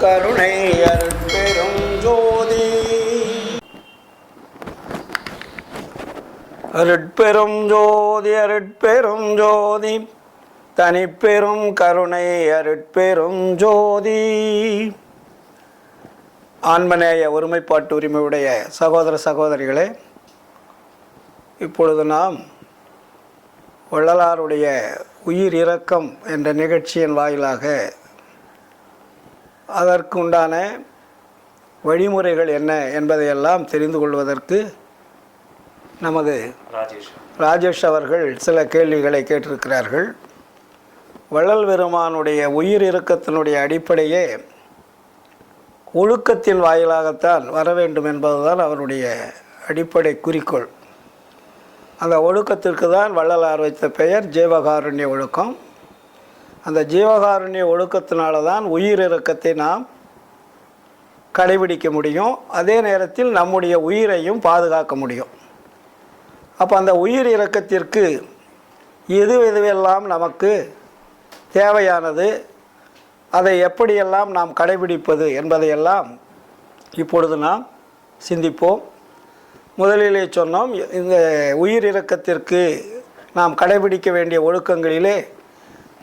கருணை அருட்பெரும் ஜோதி. அருட்பெரும் ஜோதி அருட்பெரும் ஜோதி தனிப்பெரும் கருணை அருட்பெரும் ஜோதி. ஆன்மநேய ஒருமைப்பாட்டு உரிமையுடைய சகோதர சகோதரிகளே, இப்பொழுது நாம் வள்ளலாருடைய உயிர் இரக்கம் என்ற நிகழ்ச்சியின் வாயிலாக அதற்கு உண்டான வழிமுறைகள் என்ன என்பதையெல்லாம் தெரிந்து கொள்வதற்கு நமது ராஜேஷ் அவர்கள் சில கேள்விகளை கேட்டிருக்கிறார்கள். வள்ளல் பெருமானுடைய உயிர் இரக்கத்தினுடைய அடிப்படையே ஒழுக்கத்தின் வாயிலாகத்தான் வர வேண்டும் என்பதுதான் அவருடைய அடிப்படை குறிக்கோள். அந்த ஒழுக்கத்திற்கு தான் வள்ளலார் வைத்த பெயர் ஜீவகாருண்ய ஒழுக்கம். அந்த ஜீவகாருண்ய ஒழுக்கத்தினால தான் உயிர் இரக்கத்தை நாம் கடைபிடிக்க முடியும், அதே நேரத்தில் நம்முடைய உயிரையும் பாதுகாக்க முடியும். அப்போ அந்த உயிர் இரக்கத்திற்கு எதுவெல்லாம் நமக்கு தேவையானது, அதை எப்படியெல்லாம் நாம் கடைபிடிப்பது என்பதையெல்லாம் இப்பொழுது நாம் சிந்திப்போம். முதலிலே சொன்னோம், இந்த உயிர் இரக்கத்திற்கு நாம் கடைபிடிக்க வேண்டிய ஒழுக்கங்களிலே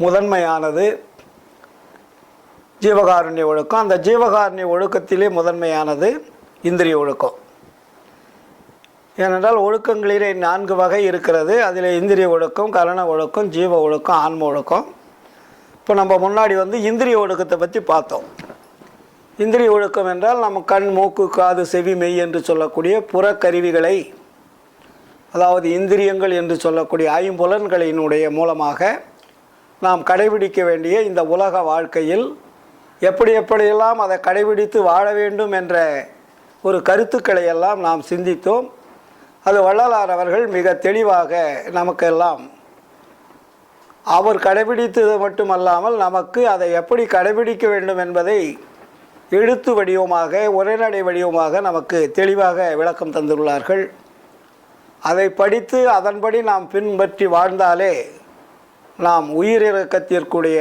முதன்மையானது ஜீவகாருண்ய ஒழுக்கம். அந்த ஜீவகாருண்ய ஒழுக்கத்திலே முதன்மையானது இந்திரிய ஒழுக்கம். ஏனென்றால் ஒழுக்கங்களிலே 4 வகை இருக்கிறது. அதில் இந்திரிய ஒழுக்கம், கரண ஒழுக்கம், ஜீவ ஒழுக்கம், ஆன்ம ஒழுக்கம். இப்போ நம்ம முன்னாடி இந்திரிய ஒழுக்கத்தை பற்றி பார்த்தோம். இந்திரிய ஒழுக்கம் என்றால் நம்ம கண், மூக்கு, காது, செவி, மெய் என்று சொல்லக்கூடிய புறக்கருவிகளை, அதாவது இந்திரியங்கள் என்று சொல்லக்கூடிய ஐம்புலன்களினுடைய மூலமாக நாம் கடைபிடிக்க வேண்டிய இந்த உலக வாழ்க்கையில் எப்படியெல்லாம் அதை கடைபிடித்து வாழ வேண்டும் என்ற ஒரு கருத்துக்களை எல்லாம் நாம் சிந்தித்தோம். அது வள்ளலார் அவர்கள் மிக தெளிவாக நமக்கெல்லாம் அவர் கடைபிடித்தது மட்டுமல்லாமல் நமக்கு அதை எப்படி கடைபிடிக்க வேண்டும் என்பதை எழுத்து வடிவமாக, உரைநடை வடிவமாக நமக்கு தெளிவாக விளக்கம் தந்துள்ளார்கள். அதை படித்து அதன்படி நாம் பின்பற்றி வாழ்ந்தாலே நாம் உயிரிரக்கத்திற்குரிய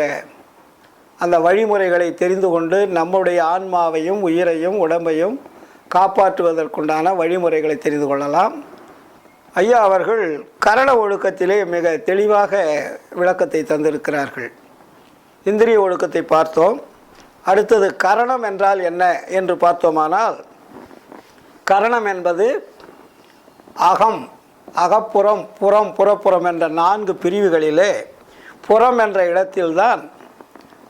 அந்த வழிமுறைகளை தெரிந்து கொண்டு நம்முடைய ஆன்மாவையும் உயிரையும் உடம்பையும் காப்பாற்றுவதற்குண்டான வழிமுறைகளை தெரிந்து கொள்ளலாம். ஐயா அவர்கள் கரண ஒழுக்கத்திலே மிக தெளிவாக விளக்கத்தை தந்திருக்கிறார்கள். இந்திரிய ஒழுக்கத்தை பார்த்தோம். அடுத்தது கரணம் என்றால் என்ன என்று பார்த்தோமானால், கரணம் என்பது அகம், அகப்புறம், புறம், புறப்புறம் என்ற 4 பிரிவுகளிலே புறம் என்ற இடத்தில்தான்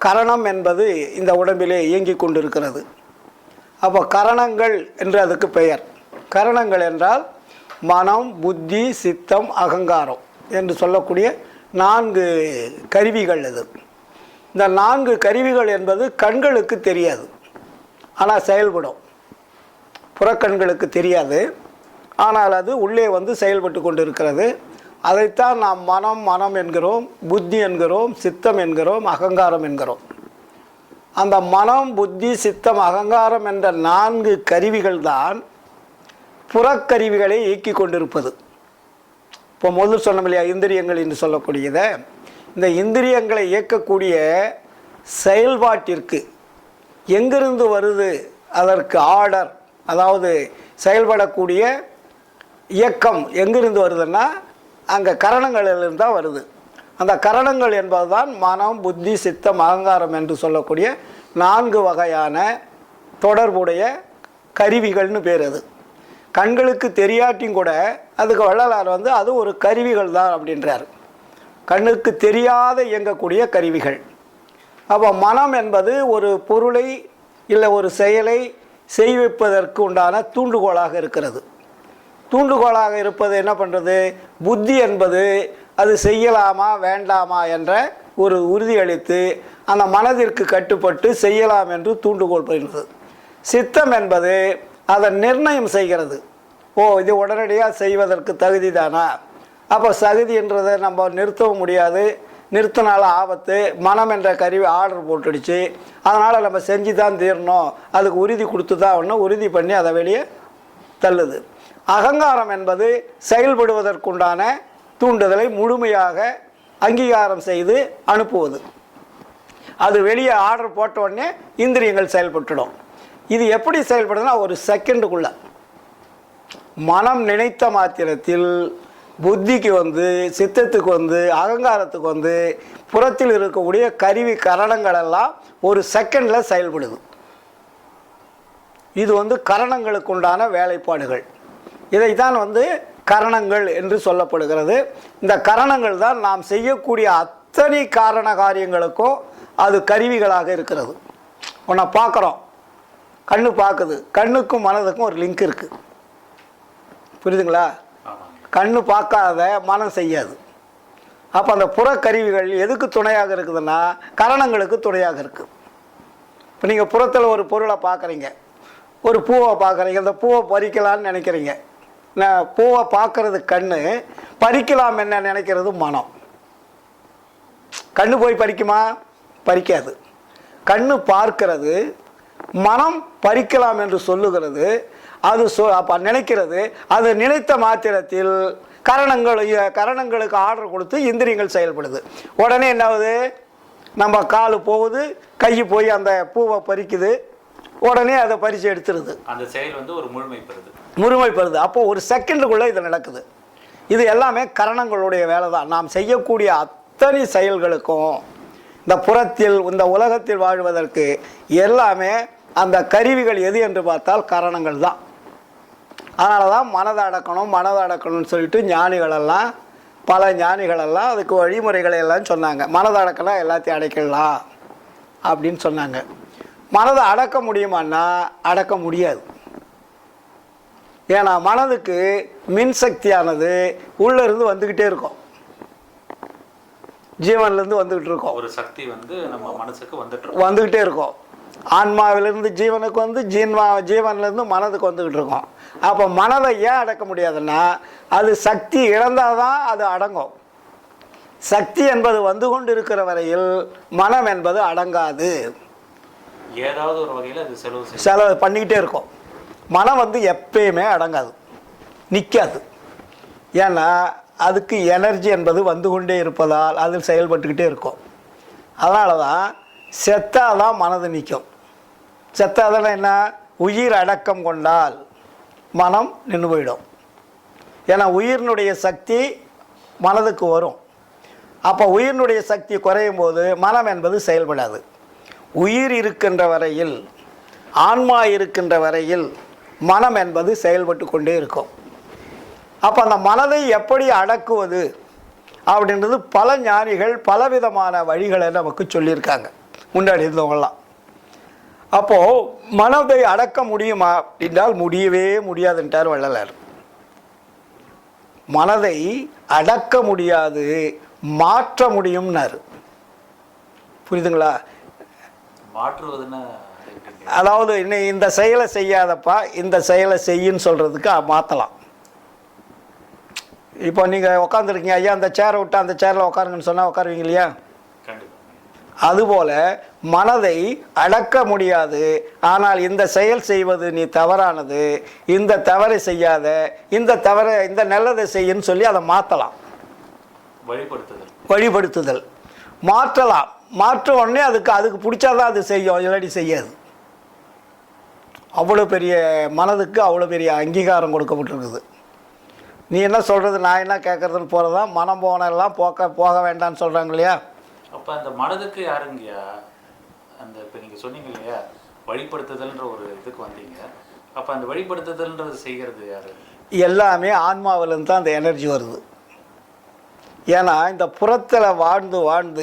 கரணம் என்பது இந்த உடம்பிலே இயங்கி கொண்டிருக்கிறது. அப்போ கரணங்கள் என்று அதுக்கு பெயர். கரணங்கள் என்றால் மனம், புத்தி, சித்தம், அகங்காரம் என்று சொல்லக்கூடிய 4 கருவிகள். இது இந்த 4 கருவிகள் என்பது கண்களுக்கு தெரியாது, ஆனால் செயல்படும். புறக்கண்களுக்கு தெரியாது, ஆனால் அது உள்ளே செயல்பட்டு கொண்டு இருக்கிறது. அதைத்தான் நாம் மனம் என்கிறோம், புத்தி என்கிறோம், சித்தம் என்கிறோம், அகங்காரம் என்கிறோம். அந்த மனம், புத்தி, சித்தம், அகங்காரம் என்ற 4 கருவிகள் தான் புறக்கருவிகளை இயக்கி கொண்டிருப்பது. இப்போ முதல் சொன்னோம் இல்லையா, இந்திரியங்கள் என்று சொல்லக்கூடியதை, இந்த இந்திரியங்களை இயக்கக்கூடிய செயல்பாட்டிற்கு எங்கிருந்து வருது அதற்கு ஆர்டர், அதாவது செயல்படக்கூடிய இயக்கம் எங்கிருந்து வருதுன்னா அங்கே கரணங்களிலிருந்து தான் வருது. அந்த கரணங்கள் என்பது தான் மனம், புத்தி, சித்தம், அகங்காரம் என்று சொல்லக்கூடிய 4 வகையான தொடர்புடைய கருவிகள்னு பேர். அது கண்களுக்கு தெரியாட்டியும் கூட அதுக்கு வள்ளலார் அது ஒரு கருவிகள் தான் அப்படின்றார். கண்ணுக்கு தெரியாத இயங்கக்கூடிய கருவிகள். அப்போ மனம் என்பது ஒரு பொருளை இல்லை ஒரு செயலை செய்விப்பதற்கு உண்டான தூண்டுகோலாக இருக்கிறது. தூண்டுகோலாக இருப்பது என்ன பண்ணுறது? புத்தி என்பது அது செய்யலாமா வேண்டாமா என்ற ஒரு உறுதியளித்து அந்த மனதிற்கு கட்டுப்பட்டு செய்யலாம் என்று தூண்டுகோல் பண்ணுறது. சித்தம் என்பது அதை நிர்ணயம் செய்கிறது. இது உடனடியாக செய்வதற்கு தகுதி தானா? அப்போ தகுதி என்றதை நம்ம நிறுத்தவும் முடியாது, நிறுத்தினால ஆபத்து. மனம் என்ற கருவி ஆர்டர் போட்டுடுச்சு, அதனால் நம்ம செஞ்சு தான் தீரணும், அதுக்கு உறுதி கொடுத்து தான் ஒன்று உறுதி பண்ணி அதை வெளியே தள்ளுது. அகங்காரம் என்பது செயல்படுவதற்குண்டான தூண்டுதலை முழுமையாக அங்கீகாரம் செய்து அனுப்புவது. அது வெளியே ஆர்டர் போட்ட உடனே இந்திரியங்கள் செயல்பட்டுடும். இது எப்படி செயல்படுதுன்னா ஒரு செகண்டுக்குள்ள மனம் நினைத்த மாத்திரத்தில் புத்திக்கு வந்து, சித்தத்துக்கு வந்து, அகங்காரத்துக்கு வந்து புறத்தில் இருக்கக்கூடிய கருவி கரணங்கள் எல்லாம் ஒரு செகண்டில் செயல்படுது. இது வந்து கரணங்களுக்கு உண்டான வேலைப்பாடுகள். இதைத்தான் வந்து கரணங்கள் என்று சொல்லப்படுகிறது. இந்த கரணங்கள் தான் நாம் செய்யக்கூடிய அத்தனை காரண காரியங்களுக்கும் அது கருவிகளாக இருக்கிறது. உன்னை பார்க்குறோம், கண்ணு பார்க்குது, கண்ணுக்கும் மனதுக்கும் ஒரு லிங்க் இருக்குது. புரியுதுங்களா? கண்ணு பார்க்காத மனம் செய்யாது. அப்போ அந்த புறக்கருவிகள் எதுக்கு துணையாக இருக்குதுன்னா கரணங்களுக்கு துணையாக இருக்குது. இப்போ நீங்கள் புறத்தில் ஒரு பொருளை பார்க்குறீங்க, ஒரு பூவை பார்க்குறீங்க, அந்த பூவை பறிக்கலான்னு நினைக்கிறீங்க. நான் பூவை பார்க்கறது கண்ணு, பறிக்கலாம் என்ன நினைக்கிறது மனம். கண்ணு போய் பறிக்குமா? பறிக்காது. கண்ணு பார்க்கிறது, மனம் பறிக்கலாம் என்று சொல்லுகிறது. அது அப்போ நினைக்கிறது. அது நினைத்த மாத்திரத்தில் கரணங்களுக்கு ஆர்டர் கொடுத்து இந்திரியங்கள் செயல்படுது. உடனே என்னாவது, நம்ம கால் போகுது, கை போய் அந்த பூவை பறிக்குது, உடனே அதை பறித்து எடுத்துருது. அந்த செயல் வந்து ஒரு முழுமைப்படுது. அப்போ ஒரு செகண்டுக்குள்ளே இது நடக்குது. இது எல்லாமே கரணங்களுடைய வேலை தான். நாம் செய்யக்கூடிய அத்தனை செயல்களுக்கும் இந்த புறத்தில், இந்த உலகத்தில் வாழ்வதற்கு எல்லாமே அந்த கருவிகள் எது என்று பார்த்தால் கரணங்கள் தான். அதனால தான் மனதை அடக்கணும்னு சொல்லிட்டு ஞானிகளெல்லாம், பல ஞானிகளெல்லாம் அதுக்கு வழிமுறைகளை எல்லாம் சொன்னாங்க. மனதை அடக்கலாம் எல்லாத்தையும் அடைக்கலாம் அப்படின்னு சொன்னாங்க. மனதை அடக்க முடியுமான்னா அடக்க முடியாது. ஏன்னா மனதுக்கு மின்சக்தியானது உள்ளிருந்து வந்துக்கிட்டே இருக்கும், ஜீவன்லேருந்து வந்துக்கிட்டு இருக்கும். ஒரு சக்தி வந்து நம்ம மனசுக்கு வந்துக்கிட்டே இருக்கும். ஆன்மாவிலிருந்து ஜீவனுக்கு வந்து, ஜீவன்லேருந்து மனதுக்கு வந்துக்கிட்டு இருக்கும். அப்போ மனதை ஏன் அடக்க முடியாதுன்னா அது சக்தி இழந்தால் தான் அது அடங்கும். சக்தி என்பது வந்து கொண்டு இருக்கிற வரையில் மனம் என்பது அடங்காது. ஏதாவது ஒரு வகையில் அது செலவு பண்ணிக்கிட்டே இருக்கும். மனம் வந்து எப்பயுமே அடங்காது, நிற்காது. ஏன்னா அதுக்கு எனர்ஜி என்பது வந்து கொண்டே இருப்பதால் அதில் செயல்பட்டுக்கிட்டே இருக்கும். அதனால தான் செத்தாதான் மனது நிற்கும். செத்தாதான் என்ன, உயிர் அடக்கம் கொண்டால் மனம் நின்று போயிடும். ஏன்னா உயிரினுடைய சக்தி மனதுக்கு வரும். அப்போ உயிரினுடைய சக்தி குறையும் போது மனம் என்பது செயல்படாது. உயிர் இருக்கின்ற வரையில், ஆன்மா இருக்கின்ற வரையில் மனம் என்பது செயல்பட்டு கொண்டே இருக்கும். அப்போ அந்த மனதை எப்படி அடக்குவது அப்படின்றது பல ஞானிகள் பலவிதமான வழிகளை நமக்கு சொல்லியிருக்காங்க முன்னாடி இருந்தவங்களாம். அப்போது மனதை அடக்க முடியுமா அப்படின்றால் முடியவே முடியாதுன்றார் வள்ளலார். மனதை அடக்க முடியாது, மாற்ற முடியும்னாரு. புரியுதுங்களா? மாற்றுவதுன்னு அதாவது இந்த செயலை செய்யாதப்பா, இந்த செயலை செய்யின்னு சொல்கிறதுக்கு மாற்றலாம். இப்போ நீங்கள் உட்காந்துருக்கீங்க, ஐயா அந்த சேரை விட்டு அந்த சேரில் உட்காருங்கன்னு சொன்னால் உட்காருவீங்க இல்லையா? அதுபோல் மனதை அடக்க முடியாது. ஆனால் இந்த செயல் செய்வது நீ தவறானது, இந்த தவறை செய்யாத, இந்த நல்லதை செய்யுன்னு சொல்லி அதை மாற்றலாம். வழிபடுத்துதல் மாற்றலாம். மாற்ற உடனே அதுக்கு பிடிச்சாதான் அது செய்யும், இல்லாட்டி செய்யாது. அவ்வளோ பெரிய மனதுக்கு அவ்வளோ பெரிய அங்கீகாரம் கொடுக்கப்பட்டிருக்குது. நீ என்ன சொல்கிறது, நான் என்ன கேட்குறதுன்னு போகிறதான். மனம் போனெல்லாம் போக வேண்டாம்னு சொல்கிறாங்க இல்லையா? அப்போ அந்த மனதுக்கு யாருங்கய்யா அந்த, இப்போ நீங்கள் சொன்னீங்க இல்லையா, வழிபடுத்துதல்ன்ற ஒரு இதுக்கு வந்தீங்க. அப்போ அந்த வழிபடுத்துதல்ன்றது செய்கிறது யார்? எல்லாமே ஆன்மாவிலேருந்து தான் அந்த எனர்ஜி வருது. ஏன்னா இந்த புறத்தில் வாழ்ந்து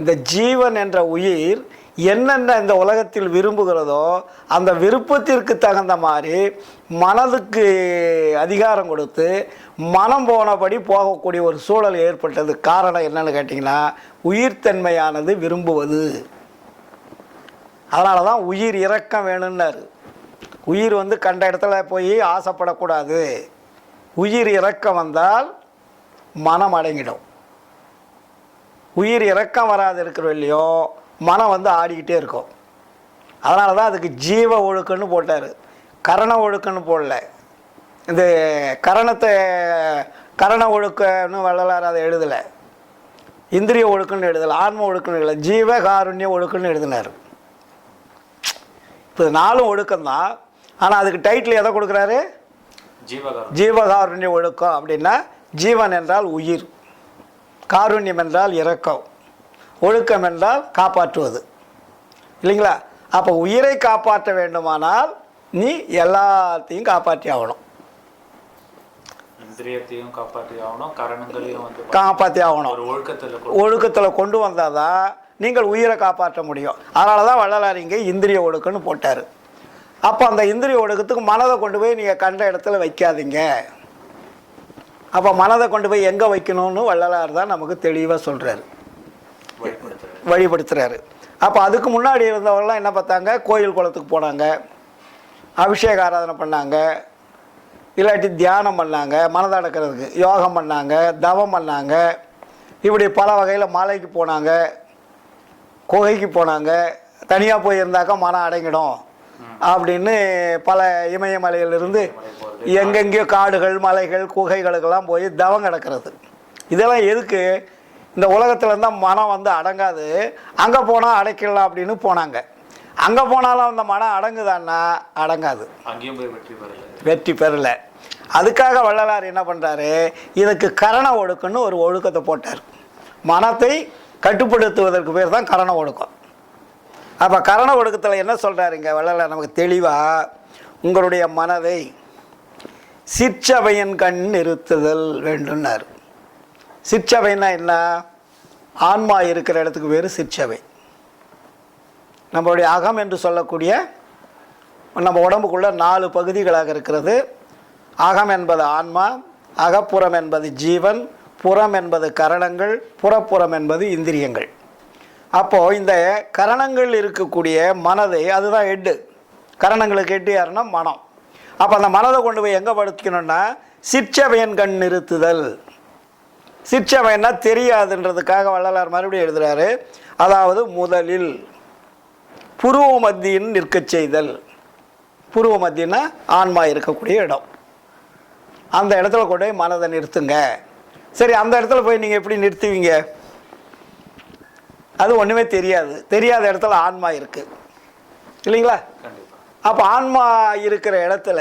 இந்த ஜீவன் என்ற உயிர் என்னென்ன இந்த உலகத்தில் விரும்புகிறதோ அந்த விருப்பத்திற்கு தகுந்த மாதிரி மனதுக்கு அதிகாரம் கொடுத்து மனம் போனபடி போகக்கூடிய ஒரு சூழல் ஏற்பட்டது. காரணம் என்னன்னு கேட்டிங்கன்னா, உயிர்த்தன்மையானது விரும்புவது. அதனால தான் உயிர் இரக்கம் வேணும்னாரு. உயிர் வந்து கண்ட இடத்துல போய் ஆசைப்படக்கூடாது. உயிர் இரக்கம் வந்தால் மனம் அடங்கிடும். உயிர் இரக்கம் வராது இருக்கிற இல்லையோ மனம் வந்து ஆடிக்கிட்டே இருக்கும். அதனால தான் அதுக்கு ஜீவ ஒழுக்கன்னு போட்டார், கரண ஒழுக்கன்னு போடல. இந்த கரண ஒழுக்கன்னு வள்ளலார் அதை எழுதலை. இந்திரிய ஒழுக்கம்னு எழுதலை, ஆன்ம ஒழுக்கம்னு எழுதலை, ஜீவ காருண்ய ஒழுக்கம்னு எழுதினார். இப்போ 4 ஒழுக்கம்தான். ஆனால் அதுக்கு டைட்டில் எதை கொடுக்குறாரு? ஜீவகாருண்ய ஒழுக்கம். அப்படின்னா ஜீவன் என்றால் உயிர், காருண்யம் என்றால் இரக்கம், ஒழுக்கம் என்றால் காப்பாற்றுவது, இல்லைங்களா? அப்போ உயிரை காப்பாற்ற வேண்டுமானால் நீ எல்லாத்தையும் காப்பாற்றி ஆகணும். இந்திரியத்தையும் காப்பாற்றி ஆகணும், கரணங்களையும் காப்பாற்றி ஆகணும். ஒழுக்கத்தில் கொண்டு வந்தால் தான் நீங்கள் உயிரை காப்பாற்ற முடியும். அதனால தான் வள்ளலார் இங்கே இந்திரிய ஒழுக்கம்னு போட்டார். அப்போ அந்த இந்திரிய ஒழுக்கத்துக்கு மனதை கொண்டு போய் நீங்கள் கண்ட இடத்துல வைக்காதீங்க. அப்போ மனதை கொண்டு போய் எங்கே வைக்கணும்னு வள்ளலார் தான் நமக்கு தெளிவாக சொல்கிறாரு, வழிபடுத்துகிறாரு. அப்போ அதுக்கு முன்னாடி இருந்தவங்களாம் என்ன பார்த்தாங்க? கோயில் குளத்துக்கு போனாங்க, அபிஷேக ஆராதனை பண்ணாங்க, இல்லாட்டி தியானம் பண்ணாங்க, மனதை அடக்கிறதுக்கு யோகம் பண்ணாங்க, தவம் பண்ணாங்க, இப்படி பல வகையில் மலைக்கு போனாங்க, குகைக்கு போனாங்க. தனியாக போயிருந்தாக்கா மனம் அடங்கிடும் அப்படின்னு பல இமயமலையிலிருந்து எங்கெங்கேயோ காடுகள் மலைகள் குகைகளுக்கெல்லாம் போய் தவம் கிடக்கிறது. இதெல்லாம் எதுக்கு? இந்த உலகத்தில் இருந்தால் மனம் வந்து அடங்காது, அங்கே போனால் அடைக்கலாம் அப்படின்னு போனாங்க. அங்கே போனாலும் அந்த மனம் அடங்குதான்னா அடங்காது, அங்கேயும் போய் வெற்றி பெறலை. அதுக்காக வள்ளலார் என்ன பண்ணுறாரு? இதுக்கு கரண ஒழுக்கம்னு ஒரு ஒழுக்கத்தை போட்டார். மனத்தை கட்டுப்படுத்துவதற்கு பேர் தான் கரண ஒழுக்கம். அப்போ கரண ஒழுக்கத்தில் என்ன சொல்கிறாருங்க வள்ளலார் நமக்கு தெளிவாக? உங்களுடைய மனதை சிற்சபையின் கண் நிறுத்துதல் வேண்டும்னார். சிற்சபைன்னா என்ன? ஆன்மா இருக்கிற இடத்துக்கு பேர் சிற்சபை. நம்மளுடைய அகம் என்று சொல்லக்கூடிய நம்ம உடம்புக்குள்ள 4 பகுதிகளாக இருக்கிறது. அகம் என்பது ஆன்மா, அகப்புறம் என்பது ஜீவன், புறம் என்பது கரணங்கள், புறப்புறம் என்பது இந்திரியங்கள். அப்போது இந்த கரணங்கள் இருக்கக்கூடிய மனதை, அதுதான் ஹெட்டு, கரணங்களுக்கு ஹெட்டு யாருன்னா மனம். அப்போ அந்த மனதை கொண்டு போய் எங்கே படுத்திக்கணும்னா சிற்சபையின் கண் நிறுத்துதல். சிற்சபைன்னா தெரியாதுன்றதுக்காக வள்ளலார் மறுபடியும் எழுதுகிறாரு. அதாவது முதலில் புருவ மத்தியின் நிற்கச் செய்தல். புருவ மத்தியன்னா ஆன்மா இருக்கக்கூடிய இடம், அந்த இடத்துல கொண்டு போய் மனதை நிறுத்துங்க. சரி, அந்த இடத்துல போய் நீங்கள் எப்படி நிறுத்துவீங்க? அது ஒன்றுமே தெரியாது. தெரியாத இடத்துல ஆன்மா இருக்குது, இல்லைங்களா? அப்போ ஆன்மா இருக்கிற இடத்துல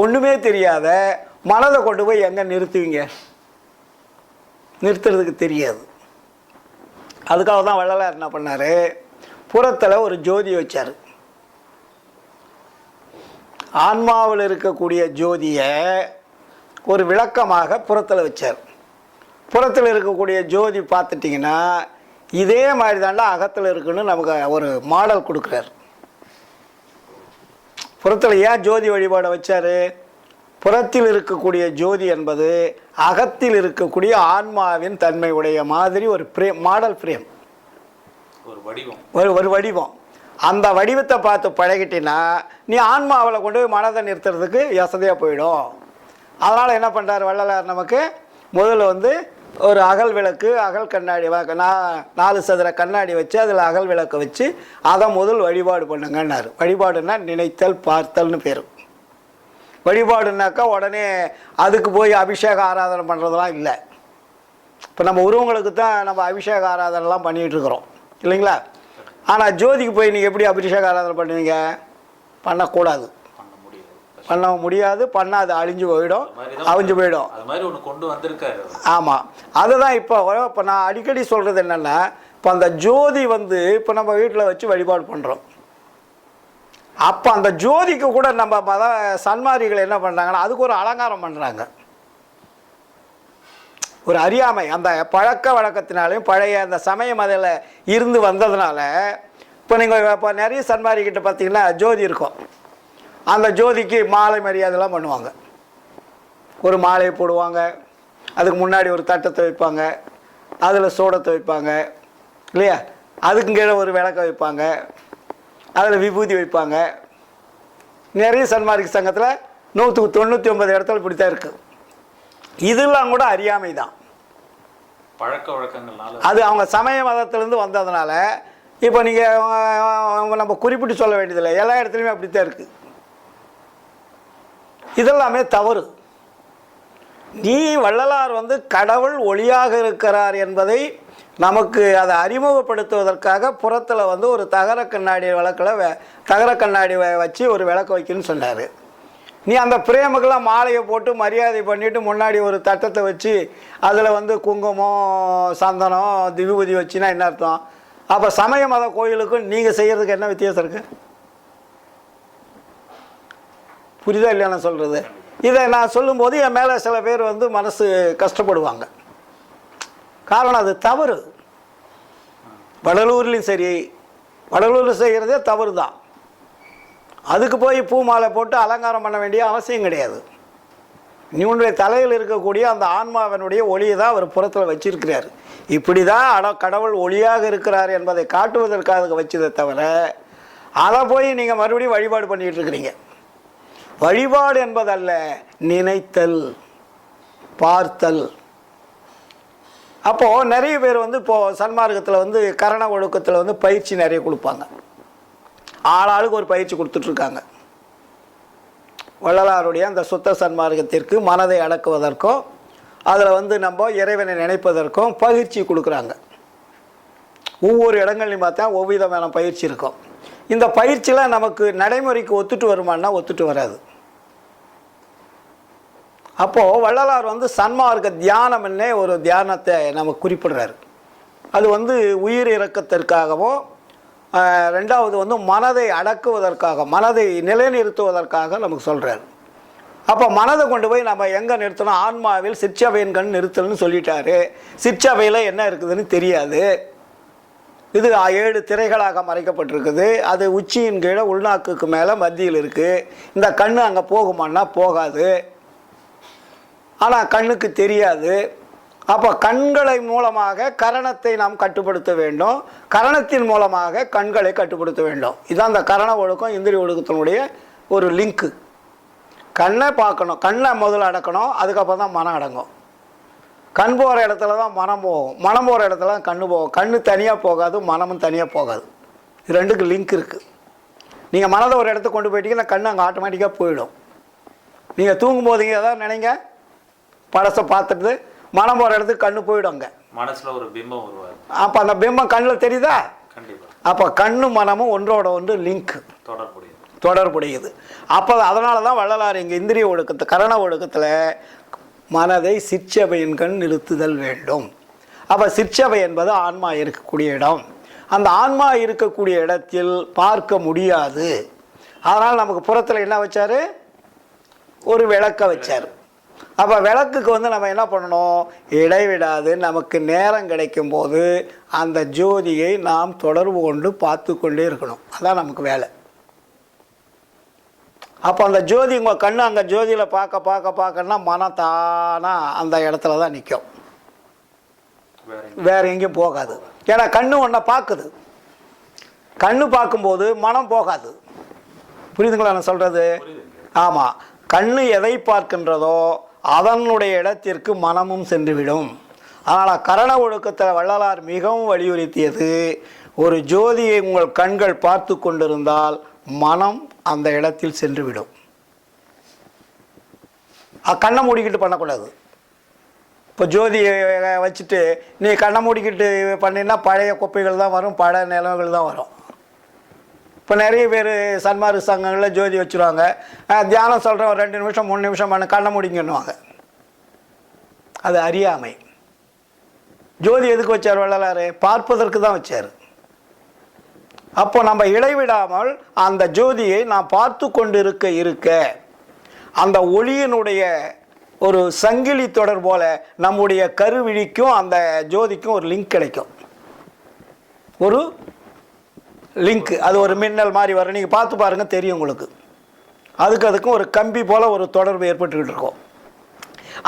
ஒன்றுமே தெரியாத மனதை கொண்டு போய் எங்கே நிறுத்துவீங்க? நிறுத்துறதுக்கு தெரியாது. அதுக்காக தான் வள்ளலார் என்ன பண்ணார்? புறத்தில் ஒரு ஜோதி வச்சார். ஆன்மாவில் இருக்கக்கூடிய ஜோதியை ஒரு விளக்கமாக புறத்தில் வச்சார். புறத்தில் இருக்கக்கூடிய ஜோதி பார்த்துட்டிங்கன்னா இதே மாதிரி தாண்டா அகத்தில் இருக்குன்னு நமக்கு ஒரு மாடல் கொடுக்குறார். புறத்தில் ஏன் ஜோதி வழிபாடை வச்சார்? புறத்தில் இருக்கக்கூடிய ஜோதி என்பது அகத்தில் இருக்கக்கூடிய ஆன்மாவின் தன்மை உடைய மாதிரி ஒரு மாடல் ஃப்ரேம், ஒரு வடிவம். அந்த வடிவத்தை பார்த்து பழகிட்டினா நீ ஆன்மாவில் கொண்டு போய் மனதை நிறுத்துறதுக்கு வசதியாக போயிடும். அதனால் என்ன பண்ணுறாரு வள்ளலார் நமக்கு? முதல்ல வந்து ஒரு அகல் விளக்கு, அகல் கண்ணாடி, 4 சதுர கண்ணாடி வச்சு அதில் அகல் விளக்கு வச்சு அதை முதல் வழிபாடு பண்ணுங்கன்னாரு. வழிபாடுன்னா நினைத்தல் பார்த்தல்னு பேர். வழிபாடுனாக்கா உடனே அதுக்கு போய் அபிஷேக ஆராதனை பண்ணுறதுலாம் இல்லை. இப்போ நம்ம உருவங்களுக்கு தான் நம்ம அபிஷேக ஆராதனைலாம் பண்ணிகிட்ருக்குறோம், இல்லைங்களா? ஆனால் ஜோதிக்கு போய் நீங்கள் எப்படி அபிஷேக ஆராதனை பண்ணுவீங்க? பண்ணக்கூடாது, பண்ண முடியாது, பண்ணால் அது அழிஞ்சு போயிடும், அழிஞ்சு போயிடும். ஆமாம், அதுதான் இப்போ நான் அடிக்கடி சொல்கிறது என்னென்னா, இப்போ அந்த ஜோதி வந்து இப்போ நம்ம வீட்டில் வச்சு வழிபாடு பண்ணுறோம். அப்போ அந்த ஜோதிக்கு கூட நம்ம சன்மாரிகள் என்ன பண்ணுறாங்கன்னா அதுக்கு ஒரு அலங்காரம் பண்ணுறாங்க. ஒரு அறியாமை, அந்த பழக்க வழக்கத்தினாலையும் பழைய அந்த சமயம் அதில் இருந்து வந்ததுனால இப்போ நீங்கள் இப்போ நிறைய சன்மாரிக்கிட்ட பார்த்தீங்கன்னா ஜோதி இருக்கும். அந்த ஜோதிக்கு மாலை மரியாதைலாம் பண்ணுவாங்க. ஒரு மாலையை போடுவாங்க, அதுக்கு முன்னாடி ஒரு தட்டத்தை வைப்பாங்க, அதில் சோடத்தை வைப்பாங்க, இல்லையா? அதுக்கு கீழே ஒரு விளக்க வைப்பாங்க, அதில் விபூதி வைப்பாங்க. நிறைய சன்மார்க்க சங்கத்தில் 199 இடத்துல இப்படித்தான் இருக்குது. இதெல்லாம் கூட அறியாமை தான், பழக்க வழக்கங்கள்னால. அது அவங்க சமய மதத்திலேருந்து வந்ததுனால இப்போ நீங்கள் நம்ம குறிப்பிட்டு சொல்ல வேண்டியதில்லை, எல்லா இடத்துலையுமே அப்படித்தான் இருக்குது. இதெல்லாமே தவறு. நீ வள்ளலார் வந்து கடவுள் ஒளியாக இருக்கிறார் என்பதை நமக்கு அதை அறிமுகப்படுத்துவதற்காக புறத்தில் வந்து ஒரு தகர கண்ணாடி தகர கண்ணாடி வச்சு ஒரு விளக்கு வைக்கணும்னு சொன்னார். நீ அந்த பிரேமுக்கெல்லாம் மாலையை போட்டு மரியாதை பண்ணிவிட்டு முன்னாடி ஒரு தட்டத்தை வச்சு அதில் வந்து குங்குமம் சந்தனம் விபூதி வச்சுன்னா என்ன அர்த்தம்? அப்போ சமய மத கோயிலுக்கும் நீங்கள் செய்கிறதுக்கு என்ன வித்தியாசம் இருக்குது? புரியுதா இல்லையா நான் சொல்கிறது? இதை நான் சொல்லும்போது என் மேலே சில பேர் வந்து மனசு கஷ்டப்படுவாங்க. காரணம் அது தவறு. வடலூர்லேயும் சரி, வடலூரில் செய்கிறதே தவறு தான். அதுக்கு போய் பூ மாலை போட்டு அலங்காரம் பண்ண வேண்டிய அவசியம் கிடையாது. நீ உன்னுடைய தலையில் இருக்கக்கூடிய அந்த ஆன்மாவினுடைய ஒளியை தான் அவர் புறத்தில் வச்சிருக்கிறார். இப்படி தான் கடவுள் ஒளியாக இருக்கிறார் என்பதை காட்டுவதற்காக வச்சதை தவிர அதை போய் நீங்கள் மறுபடியும் வழிபாடு பண்ணிகிட்டு இருக்கிறீங்க. வழிபாடு என்பதல்ல, நினைத்தல், பார்த்தல். அப்போது நிறைய பேர் வந்து இப்போது சன்மார்க்கத்தில் வந்து கரண ஒழுக்கத்தில் வந்து பயிற்சி நிறைய கொடுப்பாங்க. ஆளாளுக்கு ஒரு பயிற்சி கொடுத்துட்ருக்காங்க. வள்ளலாருடைய அந்த சுத்த சன்மார்க்கத்திற்கு மனதை அடக்குவதற்கும் அதில் வந்து நம்ம இறைவனை நினைப்பதற்கும் பயிற்சி கொடுக்குறாங்க. ஒவ்வொரு இடங்கள்லையும் பார்த்தா ஒவ்விதமான பயிற்சி இருக்கும். இந்த பயிற்சியில் நமக்கு நடைமுறைக்கு ஒத்துட்டு வருமானா ஒத்துட்டு வராது. அப்போது வள்ளலார் வந்து சன்மார்க்க தியானம்னே ஒரு தியானத்தை நமக்கு குறிப்பிடுறாரு. அது வந்து உயிர் இறக்கத்திற்காகவும் ரெண்டாவது வந்து மனதை அடக்குவதற்காக, மனதை நிலைநிறுத்துவதற்காக நமக்கு சொல்கிறார். அப்போ மனதை கொண்டு போய் நம்ம எங்கே நிறுத்தணும்? ஆன்மாவில் சிற்சபையின் கண் நிறுத்தல்னு சொல்லிட்டாரு. சிற்சபையில் என்ன இருக்குதுன்னு தெரியாது. இது 7 திரைகளாக மறைக்கப்பட்டிருக்குது. அது உச்சியின் கீழே உள்நாக்குக்கு மேலே மத்தியில் இருக்குது. இந்த கண் அங்கே போகுமான்னா போகாது. ஆனால் கண்ணுக்கு தெரியாது. அப்போ கண்களை மூலமாக கரணத்தை நாம் கட்டுப்படுத்த வேண்டும். கரணத்தின் மூலமாக கண்களை கட்டுப்படுத்த வேண்டும். இதுதான் அந்த கரண ஒழுக்கம் இந்திரிய ஒழுக்கத்தினுடைய ஒரு லிங்க்கு. கண்ணை பார்க்கணும், கண்ணை முதல்ல அடக்கணும், அதுக்கப்புறம் தான் மனம் அடங்கும். கண் போகிற இடத்துல தான் மனம் போகும், மனம் போகிற இடத்துல தான் கண்ணு போகும். கண்ணு தனியாக போகாது, மனமும் தனியாக போகாது. இது ரெண்டுக்கு லிங்க் இருக்குது. நீங்கள் மனதை ஒரு இடத்துக்கு கொண்டு போயிட்டீங்கன்னா கண்ணு அங்கே ஆட்டோமேட்டிக்காக போயிடும். நீங்கள் தூங்கும் போது ஏதாவது நினைங்க, படத்தை பார்த்துட்டு மனம் போகிற இடத்துக்கு கண்ணு போயிடும். அங்கே மனசில் ஒரு பிம்பம் உருவாது. அப்போ அந்த பிம்பம் கண்ணில் தெரியுதா? கண்டிப்பாக. அப்போ கண்ணு மனமும் ஒன்றோட ஒன்று லிங்க், தொடர்புடையது. அப்போ அதனால தான் வள்ளலார் இங்கே இந்திரிய ஒழுக்கத்தை கரண ஒழுக்கத்தில் மனதை சிற்சபையின் கண் நிறுத்துதல் வேண்டும். அப்போ சிற்சபை என்பது ஆன்மா இருக்கக்கூடிய இடம். அந்த ஆன்மா இருக்கக்கூடிய இடத்தில் பார்க்க முடியாது. அதனால் நமக்கு புறத்தில் என்ன வச்சார்? ஒரு விளக்க வச்சார். அப்போ விளக்குக்கு வந்து நம்ம என்ன பண்ணணும்? இடைவிடாது நமக்கு நேரம் கிடைக்கும் போது அந்த ஜோதியை நாம் தொடர்பு கொண்டு பார்த்து கொண்டே இருக்கணும். அதான் நமக்கு வேலை. அப்போ அந்த ஜோதி உங்கள் கண்ணு அங்கே ஜோதியில் பார்க்கன்னா மனம் தானாக அந்த இடத்துல தான் நிற்கும், வேற எங்கேயும் போகாது. ஏன்னா கண்ணு ஒன்றை பார்க்குது. கண்ணு பார்க்கும்போது மனம் போகாது. புரியுதுங்களா நான் சொல்கிறது? ஆமாம். கண்ணு எதை பார்க்கின்றதோ அதனுடைய இடத்திற்கு மனமும் சென்றுவிடும். ஆனால் கரண ஒழுக்கத்தில் வள்ளலார் மிகவும் வலியுறுத்தியது, ஒரு ஜோதியை உங்கள் கண்கள் பார்த்து கொண்டிருந்தால் மனம் அந்த இடத்தில் சென்றுவிடும். கண்ணை மூடிக்கிட்டு பண்ணக்கூடாது. இப்போ ஜோதியை வச்சுட்டு நீ கண்ணை மூடிக்கிட்டு பண்ணினா பழைய குப்பைகள் தான் வரும், பழைய நிலவுகள் தான் வரும். இப்போ நிறைய பேர் சன்மார்க்க சங்கங்களில் ஜோதி வச்சுருவாங்க. தியானம் சொல்கிறேன், ஒரு 2 நிமிஷம் 3 நிமிஷம் பண்ண கண்ணை முடிங்கன்னுவாங்க. அது அறியாமை. ஜோதி எதுக்கு வச்சார் வள்ளலார்? பார்ப்பதற்கு தான் வச்சார். அப்போ நம்ம இடைவிடாமல் அந்த ஜோதியை நாம் பார்த்து கொண்டு இருக்க அந்த ஒளியினுடைய ஒரு சங்கிலி தொடர் போல நம்முடைய கருவிழிக்கும் அந்த ஜோதிக்கும் ஒரு லிங்க் கிடைக்கும். ஒரு லிங்க், அது ஒரு மின்னல் மாதிரி வரும். நீங்கள் பார்த்து பாருங்கள், தெரியும் உங்களுக்கு. அதுக்கும் ஒரு கம்பி போல் ஒரு தொடர்பு ஏற்பட்டுக்கிட்டு இருக்கும்.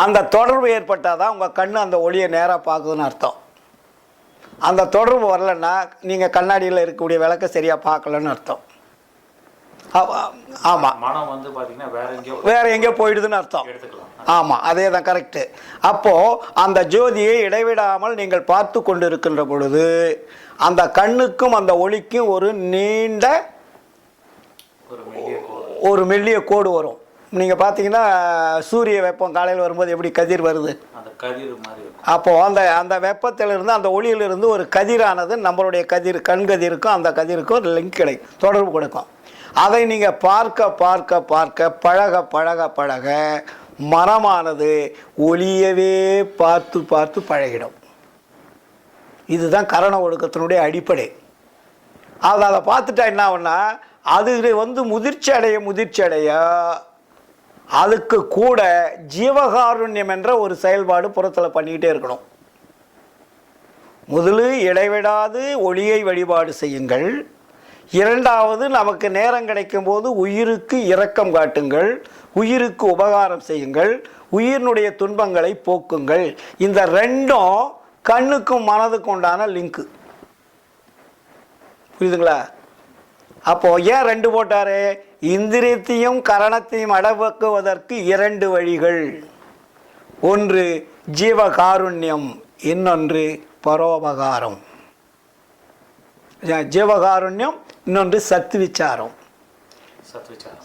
அந்த தொடர்பு ஏற்பட்டால் தான் உங்கள் கண் அந்த ஒளியை நேராக பார்க்குதுன்னு அர்த்தம். அந்த தொடர்பு வரலன்னா நீங்கள் கண்ணாடியில் இருக்கக்கூடிய விளக்க சரியாக பார்க்கலன்னு அர்த்தம். ஆமாம், மனம் வந்து பார்த்தீங்கன்னா வேற எங்கேயோ போயிடுதுன்னு அர்த்தம். ஆமாம், அதே தான், கரெக்டு. அப்போது அந்த ஜோதியை இடைவிடாமல் நீங்கள் பார்த்து கொண்டு இருக்கின்ற பொழுது அந்த கண்ணுக்கும் அந்த ஒளிக்கும் ஒரு நீண்ட ஒரு மெல்லிய கோடு வரும். நீங்கள் பார்த்தீங்கன்னா சூரிய வெப்பம் காலையில் வரும்போது எப்படி கதிர் வருது, கதிர் மாதிரி இருக்கும். அப்போது அந்த அந்த வெப்பத்திலிருந்து அந்த ஒளியிலிருந்து ஒரு கதிரானது நம்மளுடைய கதிர் கண்கதிருக்கும் அந்த கதிருக்கும் ஒரு லிங்க் கிடைக்கும், தொடர்பு கொடுக்கும். அதை நீங்கள் பார்க்க பார்க்க பார்க்க பழக பழக பழக மனமானது ஒளியவே பார்த்து பார்த்து பழகிடும். இதுதான் கரண ஒழுக்கத்தினுடைய அடிப்படை. அதை பார்த்துட்டா என்ன ஆகும்னா அது வந்து முதிர்ச்சி அடைய அதுக்கு கூட ஜீவகாருண்யம் என்ற ஒரு செயல்பாடு புறத்தில் பண்ணிக்கிட்டே இருக்கணும். முதலில் இடைவிடாது ஒளியை வழிபாடு செய்யுங்கள். இரண்டாவது, நமக்கு நேரம் கிடைக்கும் போது உயிருக்கு இரக்கம் காட்டுங்கள், உயிருக்கு உபகாரம் செய்யுங்கள், உயிரினுடைய துன்பங்களை போக்குங்கள். இந்த ரெண்டும் கண்ணுக்கும் மனதுக்கும் உண்டான லிங்க்கு. புரியுதுங்களா? அப்போ ஏன் ரெண்டு போட்டாரு? இந்திரியத்தையும் கரணத்தையும் அடக்குவதற்கு இரண்டு வழிகள். ஒன்று ஜீவகாருண்யம், இன்னொன்று பரோபகாரம். ஜீவகாருண்யம், இன்னொன்று சத்துவிச்சாரம்.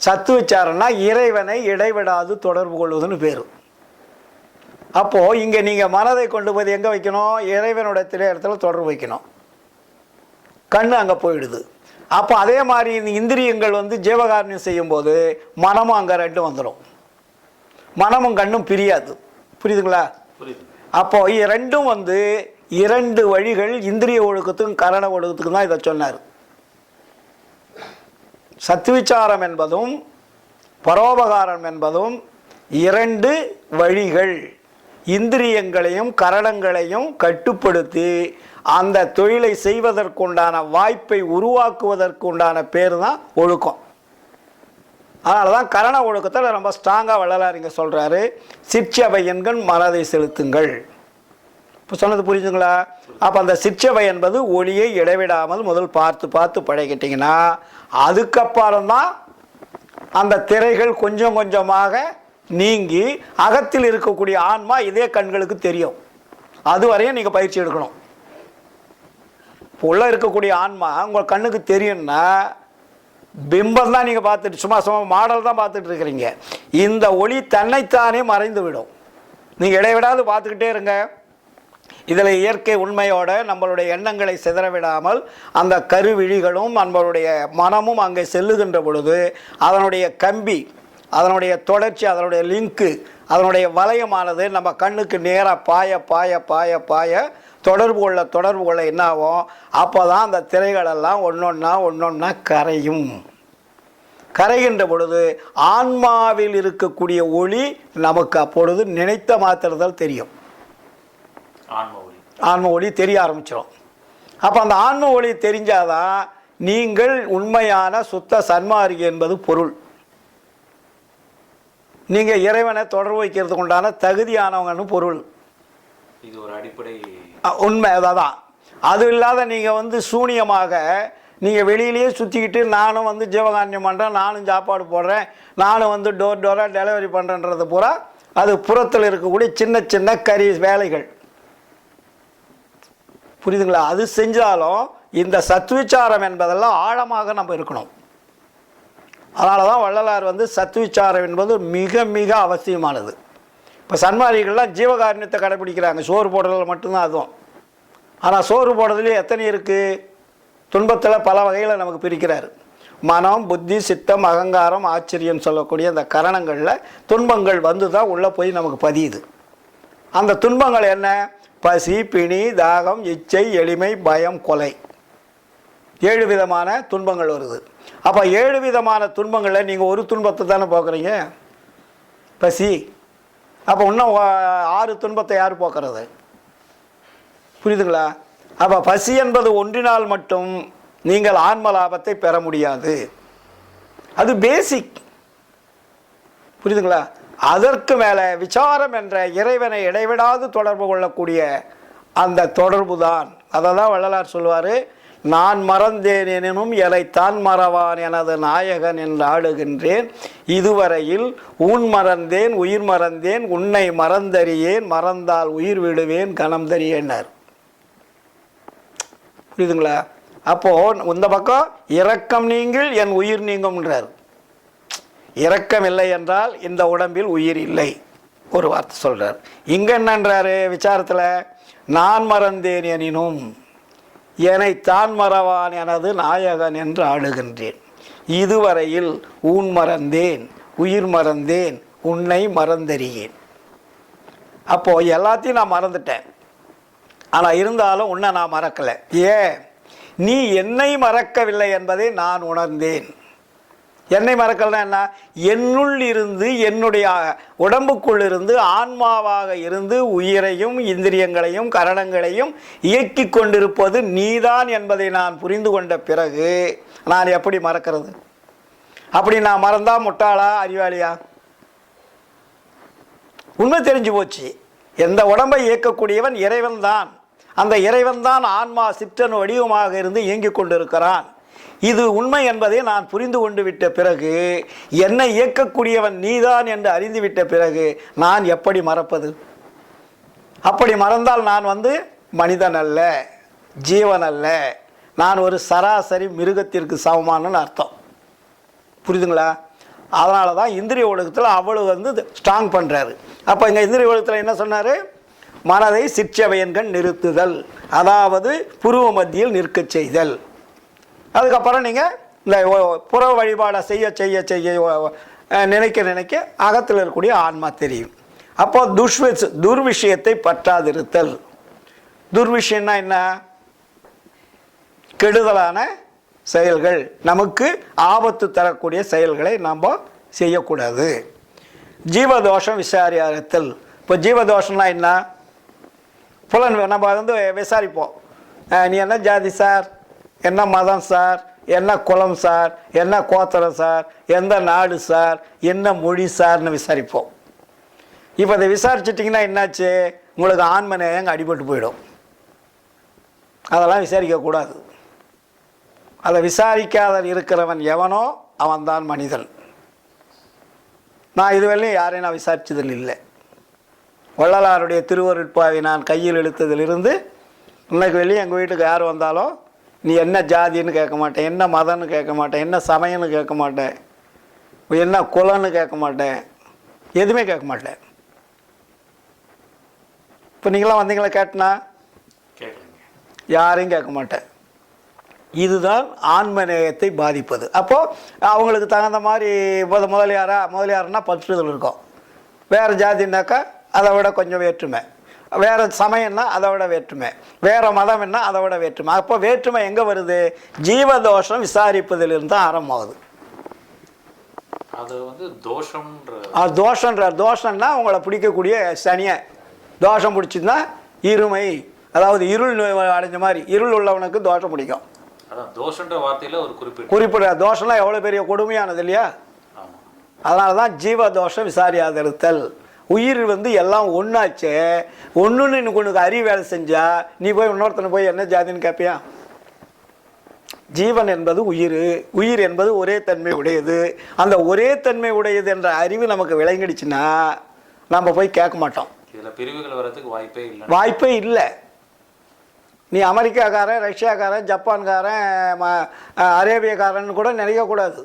சத்துவிச்சாரம்னா இறைவனை இடைவிடாது தொடர்பு கொள்வதுன்னு பேர். அப்போது இங்கே நீங்கள் மனதை கொண்டு போய் எங்கே வைக்கணும்? இறைவனுடைய இடத்துல தொடர்பு வைக்கணும். கண்ணு அங்கே போயிடுது. அப்போ அதே மாதிரி இந்த இந்திரியங்கள் வந்து ஜீவகாருண்யம் செய்யும்போது மனமும் அங்கே ரெண்டும் வந்துடும். மனமும் கண்ணும் பிரியாது. புரியுதுங்களா? அப்போ ரெண்டும் வந்து இரண்டு வழிகள். இந்திரிய ஒழுக்கத்துக்கும் கரண ஒழுக்கத்துக்கும் தான் இதை சொன்னார். சத்துவிச்சாரம் என்பதும் பரோபகாரம் என்பதும் இரண்டு வழிகள். இந்திரியங்களையும் கரணங்களையும் கட்டுப்படுத்தி அந்த தொழிலை செய்வதற்குண்டான வாய்ப்பை உருவாக்குவதற்குண்டான பேர் தான் ஒழுக்கம். அதனால தான் கரண ஒழுக்கத்தில் ரொம்ப ஸ்ட்ராங்காக வள்ளலார் இங்கே சொல்கிறாரு, சிற்சபை என்கள் மனதை செலுத்துங்கள். இப்போ சொன்னது புரியுதுங்களா? அப்போ அந்த சிற்சபை என்பது ஒளியை இடைவிடாமல் முதல் பார்த்து பார்த்து பழகிட்டிங்கன்னா அதுக்கப்புறம் தான் அந்த திரைகள் கொஞ்சம் கொஞ்சமாக நீங்கி அகத்தில் இருக்கக்கூடிய ஆன்மா இதே கண்களுக்கு தெரியும். அதுவரையும் நீங்கள் பயிற்சி எடுக்கணும். இப்போ உள்ளே இருக்கக்கூடிய ஆன்மா உங்கள் கண்ணுக்கு தெரியும்னா பிம்பம் தான் நீங்கள் பார்த்துட்டு சும்மா மாடல் தான் பார்த்துட்டு இருக்கிறீங்க. இந்த ஒளி தன்னைத்தானே மறைந்து விடும். நீங்கள் இடைவிடாது பார்த்துக்கிட்டே இருங்க. இதில் இயற்கை உண்மையோட நம்மளுடைய எண்ணங்களை சிதற விடாமல் அந்த கருவிழிகளும் நம்மளுடைய மனமும் அங்கே செல்லுகின்ற பொழுது அதனுடைய கம்பி, அதனுடைய தொடர்ச்சி, அதனுடைய லிங்க்கு, அதனுடைய வளையமானது நம்ம கண்ணுக்கு நேராக பாய பாய பாய பாய தொடர்பு கொள்ள என்ன ஆகும்? அப்போ தான் அந்த திரைகளெல்லாம் ஒன்றொன்னா கரையும். கரைகின்ற பொழுது ஆன்மாவில் இருக்கக்கூடிய ஒளி நமக்கு அப்பொழுது நினைத்த மாத்திரத்தில் தெரியும். ஆன்ம ஒளி தெரிய ஆரம்பிச்சிடும். அப்போ அந்த ஆன்ம ஒளி தெரிஞ்சாதான் நீங்கள் உண்மையான சுத்த சன்மார்க்கி என்பது பொருள். நீங்கள் இறைவனை தொடர்பு வைக்கிறதுக்கு உண்டான தகுதியானவங்கன்னு பொருள். இது ஒரு அடிப்படை உண்மை. அதான். அது இல்லாத நீங்கள் வந்து சூனியமாக நீங்கள் வெளியிலேயே சுற்றிக்கிட்டு நானும் வந்து ஜீவகாருண்யம் பண்ணுறேன், நானும் சாப்பாடு போடுறேன், நானும் வந்து டோராக டெலிவரி பண்ணுறேன்றது பூரா அது புறத்தில் இருக்கக்கூடிய சின்ன சின்ன கறி வேலைகள். புரியுதுங்களா? அது செஞ்சாலும் இந்த சத்விச்சாரம் என்பதெல்லாம் ஆழமாக நம்ம இருக்கணும். அதனால தான் வள்ளலார் வந்து சத்விச்சாரம் என்பது மிக மிக அவசியமானது. இப்போ சன்மார்க்கிகள்லாம் ஜீவகாருண்யத்தை கடைபிடிக்கிறாங்க, சோறு போடுறதுல மட்டும்தான் அதுவும். ஆனால் சோறு போடுறதுலேயே எத்தனை இருக்குது? துன்பத்தில் பல வகையில் நமக்கு பிரிக்கிறார். மனம், புத்தி, சித்தம், அகங்காரம், ஆச்சரியம் சொல்லக்கூடிய அந்த கரணங்களில் துன்பங்கள் வந்து தான் உள்ளே போய் நமக்கு பதியுது. அந்த துன்பங்கள் என்ன? பசி, பிணி, தாகம், இச்சை, எளிமை, பயம், கொலை, 7 விதமான துன்பங்கள் வருது. அப்போ 7 விதமான துன்பங்களில் நீங்கள் ஒரு துன்பத்தை தானே போக்குறீங்க, பசி. அப்போ இன்னும் 6 துன்பத்தை யார் போக்குறது? புரியுதுங்களா? அப்போ பசி என்பது ஒன்றினால் மட்டும் நீங்கள் ஆன்ம லாபத்தை பெற முடியாது. அது பேசிக். புரியுதுங்களா? அதற்கு மேலே விசாரம் என்ற இறைவனை இடைவிடாது தொடர்பு கொள்ளக்கூடிய அந்த தொடர்பு தான். அதை தான் வள்ளலார் சொல்வார், நான் மறந்தேன் எனினும் எனைத்தான் மறவான் எனது நாயகன் என்று ஆடுகின்றேன், இதுவரையில் ஊன் மறந்தேன் உயிர் மறந்தேன் உன்னை மறந்தறியேன், மறந்தால் உயிர் விடுவேன் கணம் தரியேன்னார். புரியுதுங்களா? அப்போது இந்த பக்கம் இரக்கம் நீங்கள் என் உயிர் நீங்கும்ன்றார். இரக்கம் இல்லை என்றால் இந்த உடம்பில் உயிர் இல்லை. ஒரு வார்த்தை சொல்கிறார். இங்கே என்னன்றாரு விசாரத்தில், நான் மறந்தேன் எனினும் என்னை தான் மறவான் எனது நாயகன் என்று ஆடுகின்றேன். இதுவரையில் ஊன் மறந்தேன், உயிர் மறந்தேன், உன்னை மறந்தறியேன். அப்போது எல்லாத்தையும் நான் மறந்துட்டேன், ஆனால் இருந்தாலும் உன்னை நான் மறக்கலை. ஏன்? நீ என்னை மறக்கவில்லை என்பதை நான் உணர்ந்தேன். என்னை மறக்கலைன்னா என்ன? என்னுள் இருந்து, என்னுடைய உடம்புக்குள் இருந்து, ஆன்மாவாக இருந்து உயிரையும் இந்திரியங்களையும் கரணங்களையும் இயக்கி கொண்டிருப்பது நீதான் என்பதை நான் புரிந்து கொண்ட பிறகு நான் எப்படி மறக்கிறது? அப்படி நான் மறந்தா முட்டாளா அறிவாளியா? உண்மை தெரிஞ்சு போச்சு. எந்த உடம்பை இயக்கக்கூடியவன் இறைவன் தான். அந்த இறைவன் தான் ஆன்மா சிற்றன் வடிவமாக இருந்து இயங்கிக் கொண்டிருக்கிறான். இது உண்மை என்பதை நான் புரிந்து கொண்டு விட்ட பிறகு, என்னை இயக்கக்கூடியவன் நீதான் என்று அறிந்துவிட்ட பிறகு நான் எப்படி மறப்பது? அப்படி மறந்தால் நான் மனிதன் அல்ல, ஜீவன் அல்ல, நான் ஒரு சராசரி மிருகத்திற்கு சமமானன்னு அர்த்தம். புரியுதுங்களா? அதனால தான் இந்திரிய ஒழுக்கத்தில் அவ்வளவு ஸ்ட்ராங் பண்ணுறாரு. அப்போ இங்கே இந்திரிய ஒழுக்கத்தில் என்ன சொன்னார்? மனதை சிற்றவையன்கண் நிறுத்துதல், அதாவது புருவ மத்தியில் நிற்க செய்தல். அதுக்கப்புறம் நீங்கள் இந்த புற வழிபாடை செய்ய செய்ய செய்ய நினைக்க நினைக்க அகத்தில் இருக்கக்கூடிய ஆன்மா தெரியும். அப்போ துர்விஷயத்தை பற்றாதிருத்தல். துர்விஷயம்னா என்ன? கெடுதலான செயல்கள், நமக்கு ஆபத்து தரக்கூடிய செயல்களை நாம் செய்யக்கூடாது. ஜீவதோஷம் விசாரித்தல். இப்போ ஜீவதோஷம்னா என்ன? புலன் நம்ம விசாரிப்போம். நீ என்ன ஜாதி சார், என்ன மதம் சார், என்ன குலம் சார், என்ன கோத்திரம் சார், எந்த நாடு சார், என்ன மொழி சார்னு விசாரிப்போம். இப்போ அதை விசாரிச்சிட்டிங்கன்னா என்னாச்சு? உங்களுக்கு ஆன்ம நேயம் அடிபட்டு போயிடும். அதெல்லாம் விசாரிக்கக்கூடாது. அதை விசாரிக்காத இருக்கிறவன் எவனோ அவன்தான் மனிதன். நான் இதுவரையிலும் யாரையும் நான் விசாரித்ததில் இல்லை. வள்ளலாருடைய திருவருட்பாவை நான் கையில் இழுத்ததிலிருந்து இன்னைக்கு வெளியே எங்கள் வீட்டுக்கு யார் வந்தாலும் நீ என்ன ஜாதின்னு கேட்க மாட்டேன், என்ன மதம்னு கேட்க மாட்டேன், என்ன சமயம்னு கேட்க மாட்டேன், என்ன குலன்னு கேட்க மாட்டேன், எதுவுமே கேட்க மாட்டேன். இப்போ நீங்களாம் வந்தீங்களா கேட்டனா? யாரையும் கேட்க மாட்டேன். இதுதான் ஆன்மநேயத்தை பாதிப்பது. அப்போது அவங்களுக்கு தகுந்த மாதிரி முதலியாருன்னா பற்றுதல் இருக்கும். வேறு ஜாதின்னாக்கா அதை விட கொஞ்சம் வேற்றுமை, வேறு சமயம்னா அதை விட வேற்றுமை, வேறு மதம் என்ன அதை விட வேற்றுமை. அப்போ வேற்றுமை எங்கே வருது? ஜீவதோஷம் விசாரிப்பதிலிருந்து தான் ஆரம்பமாகுது. அது தோஷம்னா உங்களை பிடிக்கக்கூடிய சனியை தோஷம் பிடிச்சிருந்தா இருமை, அதாவது இருள் அடைஞ்ச மாதிரி இருள் உள்ளவனுக்கு தோஷம் பிடிக்கும். தோஷன்ற வார்த்தையில் ஒரு குறிப்பிட்ட தோஷம்லாம் எவ்வளோ பெரிய கொடுமையானது இல்லையா? அதனால தான் ஜீவதோஷம் விசாரியாதிருத்தல். உயிர் எல்லாம் ஒன்றாச்சே, ஒன்றுன்னு இன்னும் உனக்கு அறிவு வேலை செஞ்சா நீ போய் இன்னொருத்தனை போய் என்ன ஜாதின்னு கேட்பியா? ஜீவன் என்பது உயிர், உயிர் என்பது ஒரே தன்மை உடையது. அந்த ஒரே தன்மை உடையது என்ற அறிவு நமக்கு விளங்கிடுச்சுன்னா நம்ம போய் கேட்க மாட்டோம். இதில் பிரிவுகள் வர்றதுக்கு வாய்ப்பே இல்லை. நீ அமெரிக்காக்காரன், ரஷ்யாக்காரன், ஜப்பான்காரன், அரேபியக்காரன் கூட நினைக்கக்கூடாது.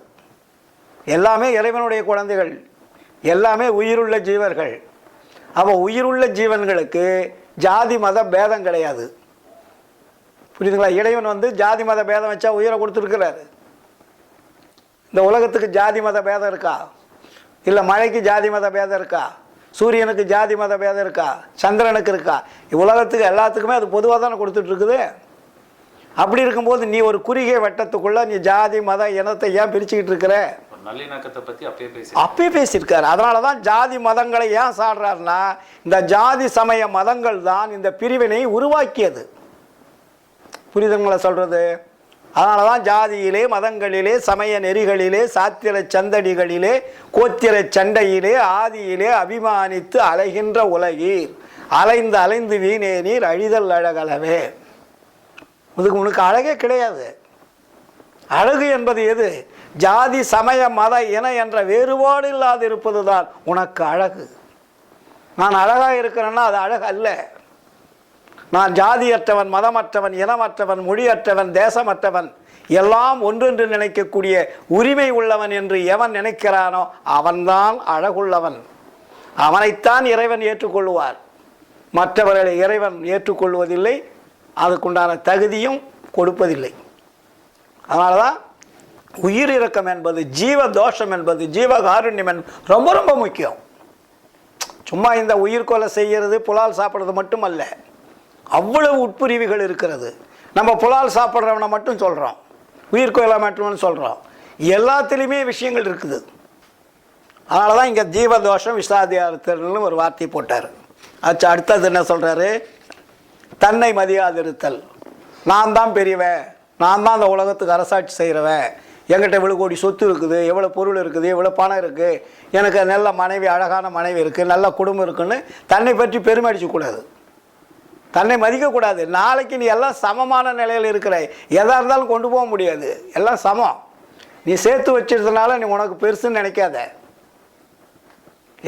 எல்லாமே இறைவனுடைய குழந்தைகள், எல்லாமே உயிருள்ள ஜீவர்கள். அப்போ உயிருள்ள ஜீவன்களுக்கு ஜாதி மத பேதம் கிடையாது. புரியுதுங்களா? இறைவன் ஜாதி மத பேதம் வச்சா உயிரை கொடுத்துருக்கிறாரு. இந்த உலகத்துக்கு ஜாதி மத பேதம் இருக்கா? இல்லை மழைக்கு ஜாதி மத பேதம் இருக்கா? சூரியனுக்கு ஜாதி மத பேதம் இருக்கா? சந்திரனுக்கு இருக்கா? உலகத்துக்கு எல்லாத்துக்குமே அது பொதுவாக தானே கொடுத்துட்ருக்குது. அப்படி இருக்கும்போது நீ ஒரு குறுகிய வட்டத்துக்குள்ளே நீ ஜாதி மத இனத்தை ஏன் பிரிச்சுக்கிட்டு இருக்கிற? நல்லிணக்கத்தை பற்றி அப்பயே பேசியிருக்காரு. அதனால தான் ஜாதி மதங்களை ஏன் சாடுறாருன்னா, இந்த ஜாதி சமய மதங்கள் தான் இந்த பிரிவினை உருவாக்கியது. புரியுதுங்களா சொல்கிறது? அதனால தான் ஜாதியிலே, மதங்களிலே, சமய நெறிகளிலே, சாத்திர சந்தடிகளிலே, கோத்திர சண்டையிலே, ஆதியிலே அபிமானித்து அலைகின்ற உலகீர் அலைந்து அலைந்து வீணே நீர் அழிதல் அழகலவே. இதுக்கு உனக்கு அழகே கிடையாது. அழகு என்பது எது? ஜாதி சமய மத இன என்ற வேறுபாடு இல்லாது இருப்பது தான் உனக்கு அழகு. நான் அழகாக இருக்கிறேன்னா அது அழகு அல்ல. நான் ஜாதியற்றவன், மதமற்றவன், இனமற்றவன், மொழியற்றவன், தேசமற்றவன், எல்லாம் ஒன்றென்று நினைக்கக்கூடிய உரிமை உள்ளவன் என்று எவன் நினைக்கிறானோ அவன்தான் அழகுள்ளவன். அவனைத்தான் இறைவன் ஏற்றுக்கொள்வார். மற்றவர்களை இறைவன் ஏற்றுக்கொள்வதில்லை, அதுக்குண்டான தகுதியும் கொடுப்பதில்லை. அதனால தான் உயிர் இரக்கம் என்பது, ஜீவ தோஷம் என்பது, ஜீவகாருண்யம் என்பது ரொம்ப ரொம்ப முக்கியம். சும்மா இந்த உயிர் கொலை செய்கிறது, புலால் சாப்பிட்றது மட்டுமல்ல, அவ்வளவு உட்பிரிவுகள் இருக்கிறது. நம்ம புலால் சாப்பிட்றவனை மட்டும் சொல்கிறோம், உயிர் கொலை மட்டும்னு சொல்கிறோம். எல்லாத்துலேயுமே விஷயங்கள் இருக்குது. அதனால தான் இங்கே ஜீவதோஷம் விஷாதியாரத்தல்னு ஒரு வார்த்தை போட்டார். அடுத்தது என்ன சொல்கிறாரு? தன்னை மதியாதிருத்தல். நான் தான் பெரியவன், நான் தான் அந்த உலகத்துக்கு அரசாட்சி செய்கிறவன், என்கிட்ட இவ்வளோ கோடி சொத்து இருக்குது, எவ்வளோ பொருள் இருக்குது, எவ்வளோ பணம் இருக்குது, எனக்கு நல்ல மனைவி, அழகான மனைவி இருக்குது, நல்ல குடும்பம் இருக்குன்னு தன்னை பற்றி பெருமை அடிக்கக்கூடாது, தன்னை மதிக்கக்கூடாது. நாளைக்கு நீ எல்லாம் சமமான நிலையில் இருக்கிற, எதாக இருந்தாலும் கொண்டு போக முடியாது, எல்லாம் சமம். நீ சேர்த்து வச்சிருந்தனால நீ உனக்கு பெருசுன்னு நினைக்காத.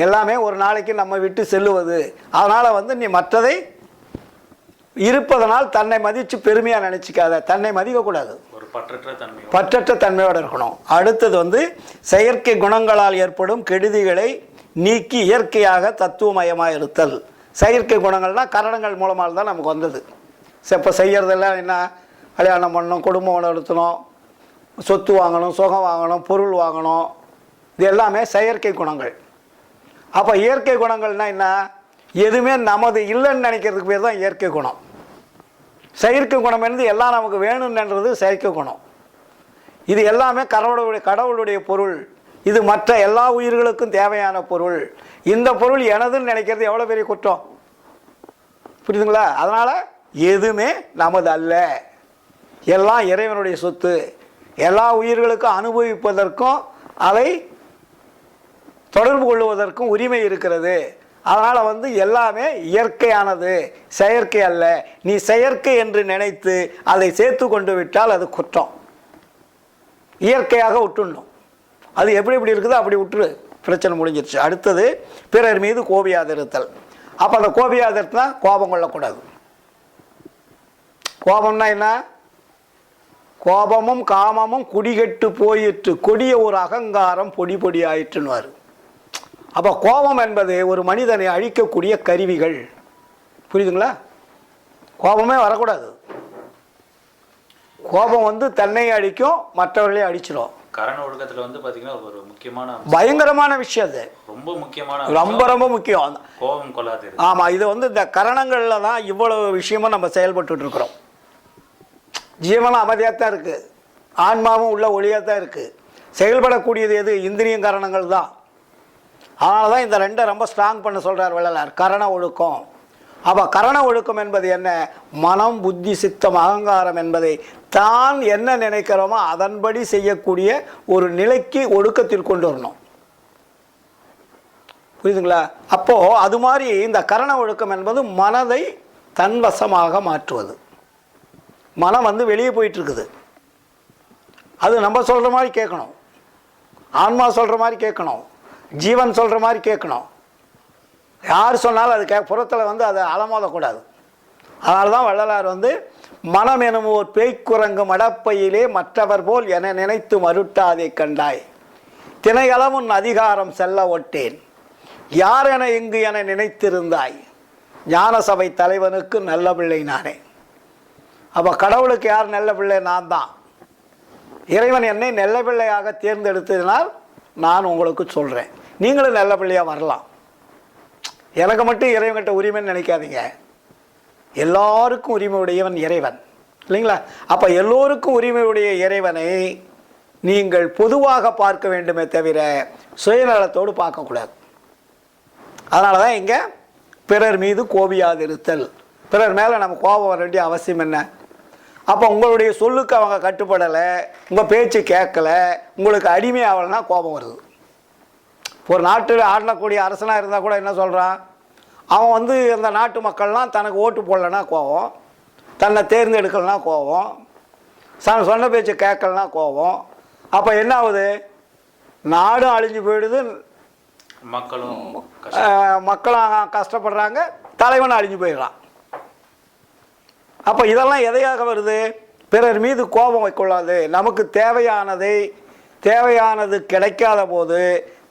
எல்லாமே ஒரு நாளைக்கு நம்ம விட்டு செல்லுவது. அதனால் நீ மற்றதை இருப்பதனால் தன்னை மதித்து பெருமையாக நினச்சிக்காத, தன்னை மதிக்கக்கூடாது, பற்றற்ற தன்மையோடு இருக்கணும். அடுத்தது செயற்கை குணங்களால் ஏற்படும் கெடுதிகளை நீக்கி இயற்கையாக தத்துவமயமாக இருத்தல். செயற்கை குணங்கள்னால் கரணங்கள் மூலமாக தான் நமக்கு வந்தது. இப்போ செய்கிறதெல்லாம் என்ன? கல்யாணம் பண்ணணும், குடும்பம் நடத்தணும், சொத்து வாங்கணும், சுகம் வாங்கணும், பொருள் வாங்கணும், இது எல்லாமே செயற்கை குணங்கள். அப்போ இயற்கை குணங்கள்னால் என்ன? எதுவுமே நமது இல்லைன்னு நினைக்கிறதுக்கு பேர் தான் இயற்கை குணம். செயற்கை குணம் என்பது எல்லாம் நமக்கு வேணும்ன்றது செயற்கை குணம். இது எல்லாமே கடவுளுடைய பொருள், இது மற்ற எல்லா உயிர்களுக்கும் தேவையான பொருள். இந்த பொருள் எனதுன்னு நினைக்கிறது எவ்வளோ பெரிய குற்றம், புரியுதுங்களா? அதனால் எதுவுமே நமது அல்ல, எல்லாம் இறைவனுடைய சொத்து. எல்லா உயிர்களுக்கும் அனுபவிப்பதற்கும் அதை தொடர்பு கொள்வதற்கும் உரிமை இருக்கிறது. அதனால் எல்லாமே இயற்கையானது, செயற்கை அல்ல. நீ செயற்கை என்று நினைத்து அதை சேர்த்து கொண்டு விட்டால் அது குற்றம். இயற்கையாக விட்டுடணும். அது எப்படி இருக்குதோ அப்படி விட்டுரு, பிரச்சனை முடிஞ்சிருச்சு. அடுத்தது பிறர் மீது கோபியாதிருத்தல். அப்போ அந்த கோபியாதிருத்தா கோபம் கொள்ளக்கூடாது. கோபம்னா என்ன? கோபமும் காமமும் குடிகெட்டு போயிற்று, கொடிய ஒரு அகங்காரம் பொடி பொடி ஆயிற்றுன்னுவார். அப்போ கோபம் என்பது ஒரு மனிதனை அழிக்கக்கூடிய கருவிகள், புரியுதுங்களா? கோபமே வரக்கூடாது. கோபம் தன்னை அழிக்கும், மற்றவர்களே அழிச்சிடும். கரண ஒழுக்கத்தில் பார்த்தீங்கன்னா ஒரு முக்கியமான பயங்கரமான விஷயம், அது ரொம்ப முக்கியமான, ரொம்ப முக்கியம். கோபம் கொள்ளாது. ஆமாம், இது இந்த கரணங்களில் தான் இவ்வளவு விஷயமும் நம்ம செயல்பட்டு இருக்கிறோம். ஜீவனும் அமைதியாக தான் இருக்குது, ஆன்மாவும் உள்ள ஒளியாக தான் இருக்குது. செயல்படக்கூடியது எது? இந்திரியம் கரணங்கள் தான். அதனால தான் இந்த ரெண்டை ரொம்ப ஸ்ட்ராங் பண்ண சொல்கிறார் வள்ளலார், கரண ஒழுக்கம். அப்போ கரண ஒழுக்கம் என்பது என்ன? மனம், புத்தி, சித்தம், அகங்காரம் என்பதை தான் என்ன நினைக்கிறோமோ அதன்படி செய்யக்கூடிய ஒரு நிலைக்கு ஒழுக்கத்தில் கொண்டு வரணும், புரியுதுங்களா? அப்போது அது மாதிரி இந்த கரண ஒழுக்கம் என்பது மனதை தன்வசமாக மாற்றுவது. மனம் வெளியே போயிட்டுருக்குது, அது நம்ம சொல்கிற மாதிரி கேட்கணும், ஆன்மா சொல்கிற மாதிரி கேட்கணும், ஜீவன் சொல்கிற மாதிரி கேட்கணும். யார் சொன்னாலும் அது புறத்தில் அதை அலமோதக்கூடாது. அதனால தான் வள்ளலார் மனம் எனும் ஓர் பேய்க்குரங்கு மடப்பையிலே மற்றவர் போல் என நினைத்து மருட்டாதை கண்டாய், திணையளவும் அதிகாரம் செல்ல ஒட்டேன், யார் என இங்கு என நினைத்திருந்தாய், ஞான சபை தலைவனுக்கு நல்ல பிள்ளை நானே. அப்போ கடவுளுக்கு யார் நல்ல பிள்ளை? நான் தான். இறைவன் என்னை நல்ல பிள்ளையாக தேர்ந்தெடுத்ததினால் நான் உங்களுக்கு சொல்கிறேன், நீங்களும் நல்ல பிள்ளையாக வரலாம். எனக்கு மட்டும் இறைவன்கிட்ட உரிமைன்னு நினைக்காதீங்க, எல்லாருக்கும் உரிமை உடையவன் இறைவன், இல்லைங்களா? அப்போ எல்லோருக்கும் உரிமையுடைய இறைவனை நீங்கள் பொதுவாக பார்க்க வேண்டுமே தவிர சுயநலத்தோடு பார்க்கக்கூடாது. அதனால தான் இங்கே பிறர் மீது கோபியாதிருத்தல். பிறர் மேலே நம்ம கோபம் வர வேண்டிய அவசியம் என்ன? அப்போ உங்களுடைய சொல்லுக்கு அவங்க கட்டுப்படலை, உங்கள் பேச்சு கேட்கலை, உங்களுக்கு அடிமை ஆகலைன்னா கோபம் வருது. ஒரு நாட்டில் ஆடக்கூடிய அரசனாக இருந்தால் கூட என்ன சொல்கிறான்? அவன் அந்த நாட்டு மக்கள்லாம் தனக்கு ஓட்டு போடலைன்னா கோபம், தன்னை தேர்ந்தெடுக்கலைன்னா கோபம், சொன்ன பேச்சு கேட்கலனா கோபம். அப்போ என்ன ஆகுது? நாடும் அழிஞ்சு போயிடுது, மக்களும் கஷ்டப்படுறாங்க, தலைவனும் அழிஞ்சு போயிடுறான். அப்போ இதெல்லாம் எதையாக வருது? பிறர் மீது கோபம் வைக்கொள்ளாது. நமக்கு தேவையானது கிடைக்காத போது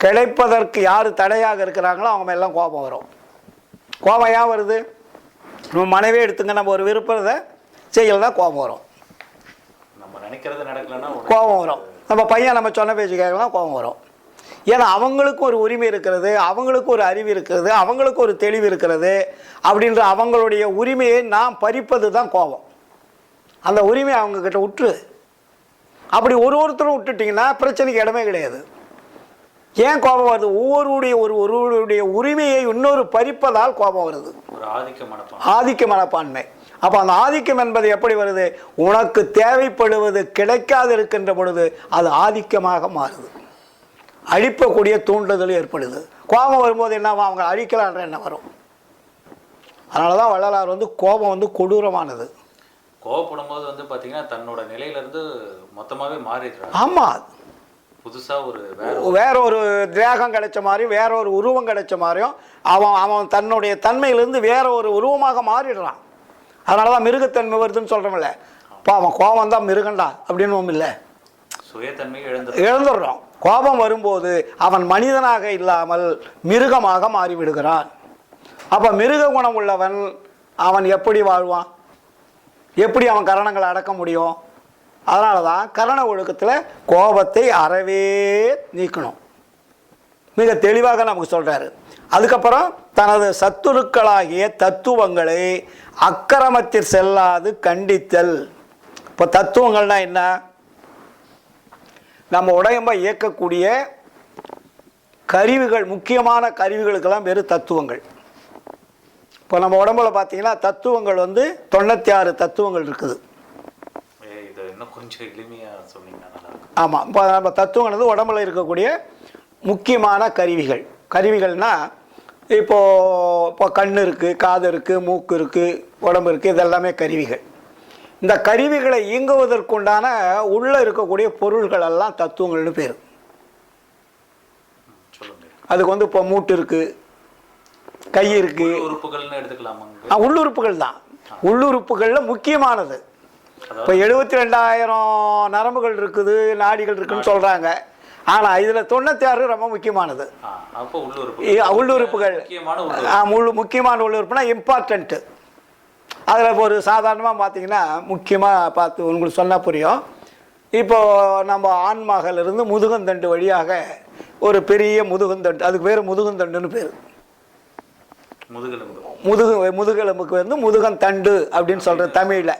கிடைப்பதற்கு யார் தடையாக இருக்கிறாங்களோ அவங்க மேலாம் கோபம் வரும். கோபம் ஏன் வருது? நம்ம மனைவியே எடுத்துங்க, நம்ம ஒரு விருப்பத்தை செய்யலாம் கோபம் வரும். நம்ம நினைக்கிறது நடக்கலன்னா கோபம் வரும். நம்ம பையன் நம்ம சொன்ன பேச்சு கேட்கலாம் கோபம் வரும். ஏன்னா அவங்களுக்கு ஒரு உரிமை இருக்கிறது, அவங்களுக்கு ஒரு அறிவு இருக்கிறது, அவங்களுக்கு ஒரு தெளிவு இருக்கிறது. அப்படின்ற அவங்களுடைய உரிமையை நாம் பறிப்பது தான் கோபம். அந்த உரிமையை அவங்கக்கிட்ட விட்டுரு. அப்படி ஒருத்தரும் விட்டுட்டிங்கன்னா பிரச்சனைக்கு இடமே கிடையாது. ஏன் கோபம் வருது? ஒருவருடைய உரிமையை இன்னொரு பறிப்பதால் கோபம் வருது. ஒரு ஆதிக்க மனப்பான்மை. அப்போ அந்த ஆதிக்கம் என்பது எப்படி வருது? உனக்கு தேவைப்படுவது கிடைக்காது இருக்கின்ற பொழுது அது ஆதிக்கமாக மாறுது. அழிப்பக்கூடிய தூண்டுதல் ஏற்படுது. கோபம் வரும்போது என்னவா? அவங்க அழிக்கலான்ற என்ன வரும். அதனால தான் வள்ளலார் கோபம் கொடூரமானது. கோபப்படும் போது பார்த்தீங்கன்னா தன்னோட நிலையிலேருந்து மொத்தமாகவே மாறிடுறாங்க. ஆமாம், புதுசாக வேற ஒரு தேகம் கிடைச்ச மாதிரியும் வேற ஒரு உருவம் கிடைச்ச மாதிரியும் அவன் தன்னுடைய தன்மையிலிருந்து வேற ஒரு உருவமாக மாறிடுறான். அதனால தான் மிருகத்தன்மை வருதுன்னு சொல்கிறோம்ல. இப்போ அவன் கோபம் தான் மிருகண்டா அப்படின்னு இல்லை, சுயத்தன்மை இழந்துடுறான். கோபம் வரும்போது அவன் மனிதனாக இல்லாமல் மிருகமாக மாறிவிடுகிறான். அப்போ மிருக குணம் உள்ளவன் அவன் எப்படி வாழ்வான்? எப்படி அவன் கரணங்களை அடக்க முடியும்? அதனால தான் கரண ஒழுக்கத்தில் கோபத்தை அறவே நீக்கணும். மிக தெளிவாக நமக்கு சொல்கிறாரு. அதுக்கப்புறம் தனது சத்துருக்களாகிய தத்துவங்களை அக்கிரமத்தில் செல்லாது கண்டித்தல். இப்போ தத்துவங்கள்னா என்ன? நம்ம உடம்பை இயக்கக்கூடிய கருவிகள், முக்கியமான கருவிகளுக்கெல்லாம் வெறும் தத்துவங்கள். இப்போ நம்ம உடம்புல பார்த்தீங்கன்னா தத்துவங்கள் 96 தத்துவங்கள் இருக்குது. கொஞ்சம் எளிமையாக சொன்னீங்கன்னா. ஆமாம், இப்போ நம்ம தத்துவங்கள் உடம்புல இருக்கக்கூடிய முக்கியமான கருவிகள்னால் இப்போ கண் இருக்குது, காது இருக்குது, மூக்கு இருக்குது, உடம்பு இருக்குது, இதெல்லாமே கருவிகள். இந்த கருவிகளை இயங்குவதற்குண்டான உள்ளே இருக்கக்கூடிய பொருள்கள் எல்லாம் தத்துவங்கள்னு பேர். அதுக்கு இப்போ மூட்டு இருக்குது, கை இருக்குது, உறுப்புகள்னு எடுத்துக்கலாமா? உள்ளுறுப்புகள் தான். உள்ளுறுப்புகளில் முக்கியமானது. இப்போ 72,000 நரம்புகள் இருக்குது, நாடிகள் இருக்குன்னு சொல்கிறாங்க. ஆனால் இதில் 96 ரொம்ப முக்கியமானது. உள்ளுறுப்புகள் முக்கியமான உள்ளுறுப்புனா இம்பார்ட்டண்ட்டு. அதில் ஒரு சாதாரணமாக பார்த்தீங்கன்னா முக்கியமாக பார்த்து உங்களுக்கு சொன்னால் புரியும். இப்போது நம்ம ஆண்மகளிலிருந்து முதுகந்தண்டு வழியாக ஒரு பெரிய முதுகந்தண்டு, அதுக்கு பேர் முதுகந்தண்டுன்னு பேர். முதுகெலும்புக்கு முதுகந்தண்டு அப்படின்னு சொல்கிறது தமிழில்.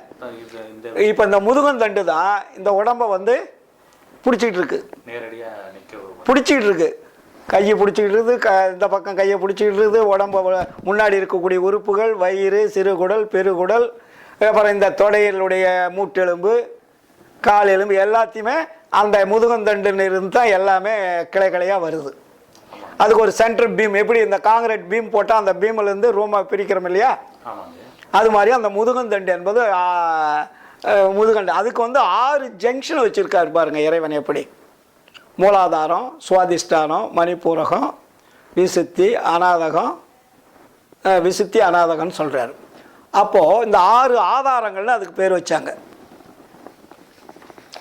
இப்போ இந்த முதுகந்தண்டு தான் இந்த உடம்பை பிடிச்சிக்கிட்டு இருக்கு, பிடிச்சிக்கிட்டு இருக்கு. கையை பிடிச்சிக்கிட்டு இருக்குது, இந்த பக்கம் கையை பிடிச்சிக்கிட்டு இருக்குது. உடம்பு முன்னாடி இருக்கக்கூடிய உறுப்புகள் வயிறு, சிறுகுடல், பெருகுடல், அப்புறம் இந்த தொடையிலுடைய மூட்டெலும்பு, கால் எலும்பு எல்லாத்தையுமே அந்த முதுகந்தண்டுன்னு இருந்து தான் எல்லாமே கிளையாக வருது. அதுக்கு ஒரு சென்ட்ரல் பீம், எப்படி இந்த காங்கிரீட் பீம் போட்டால் அந்த பீமிலேருந்து ரூமை பிரிக்கிறோம் இல்லையா, அது மாதிரி அந்த முதுகந்தண்டு என்பது முதுகண்டு. அதுக்கு 6 ஜங்ஷன் வச்சுருக்காரு பாருங்கள் இறைவன். எப்படி? மூலாதாரம், சுவாதிஷ்டானம், மணிப்பூரகம், விசுத்தி, அநாதகம், விசுத்தி அநாதகம்னு சொல்கிறார். அப்போது இந்த 6 ஆதாரங்கள்னு அதுக்கு பேர் வச்சாங்க.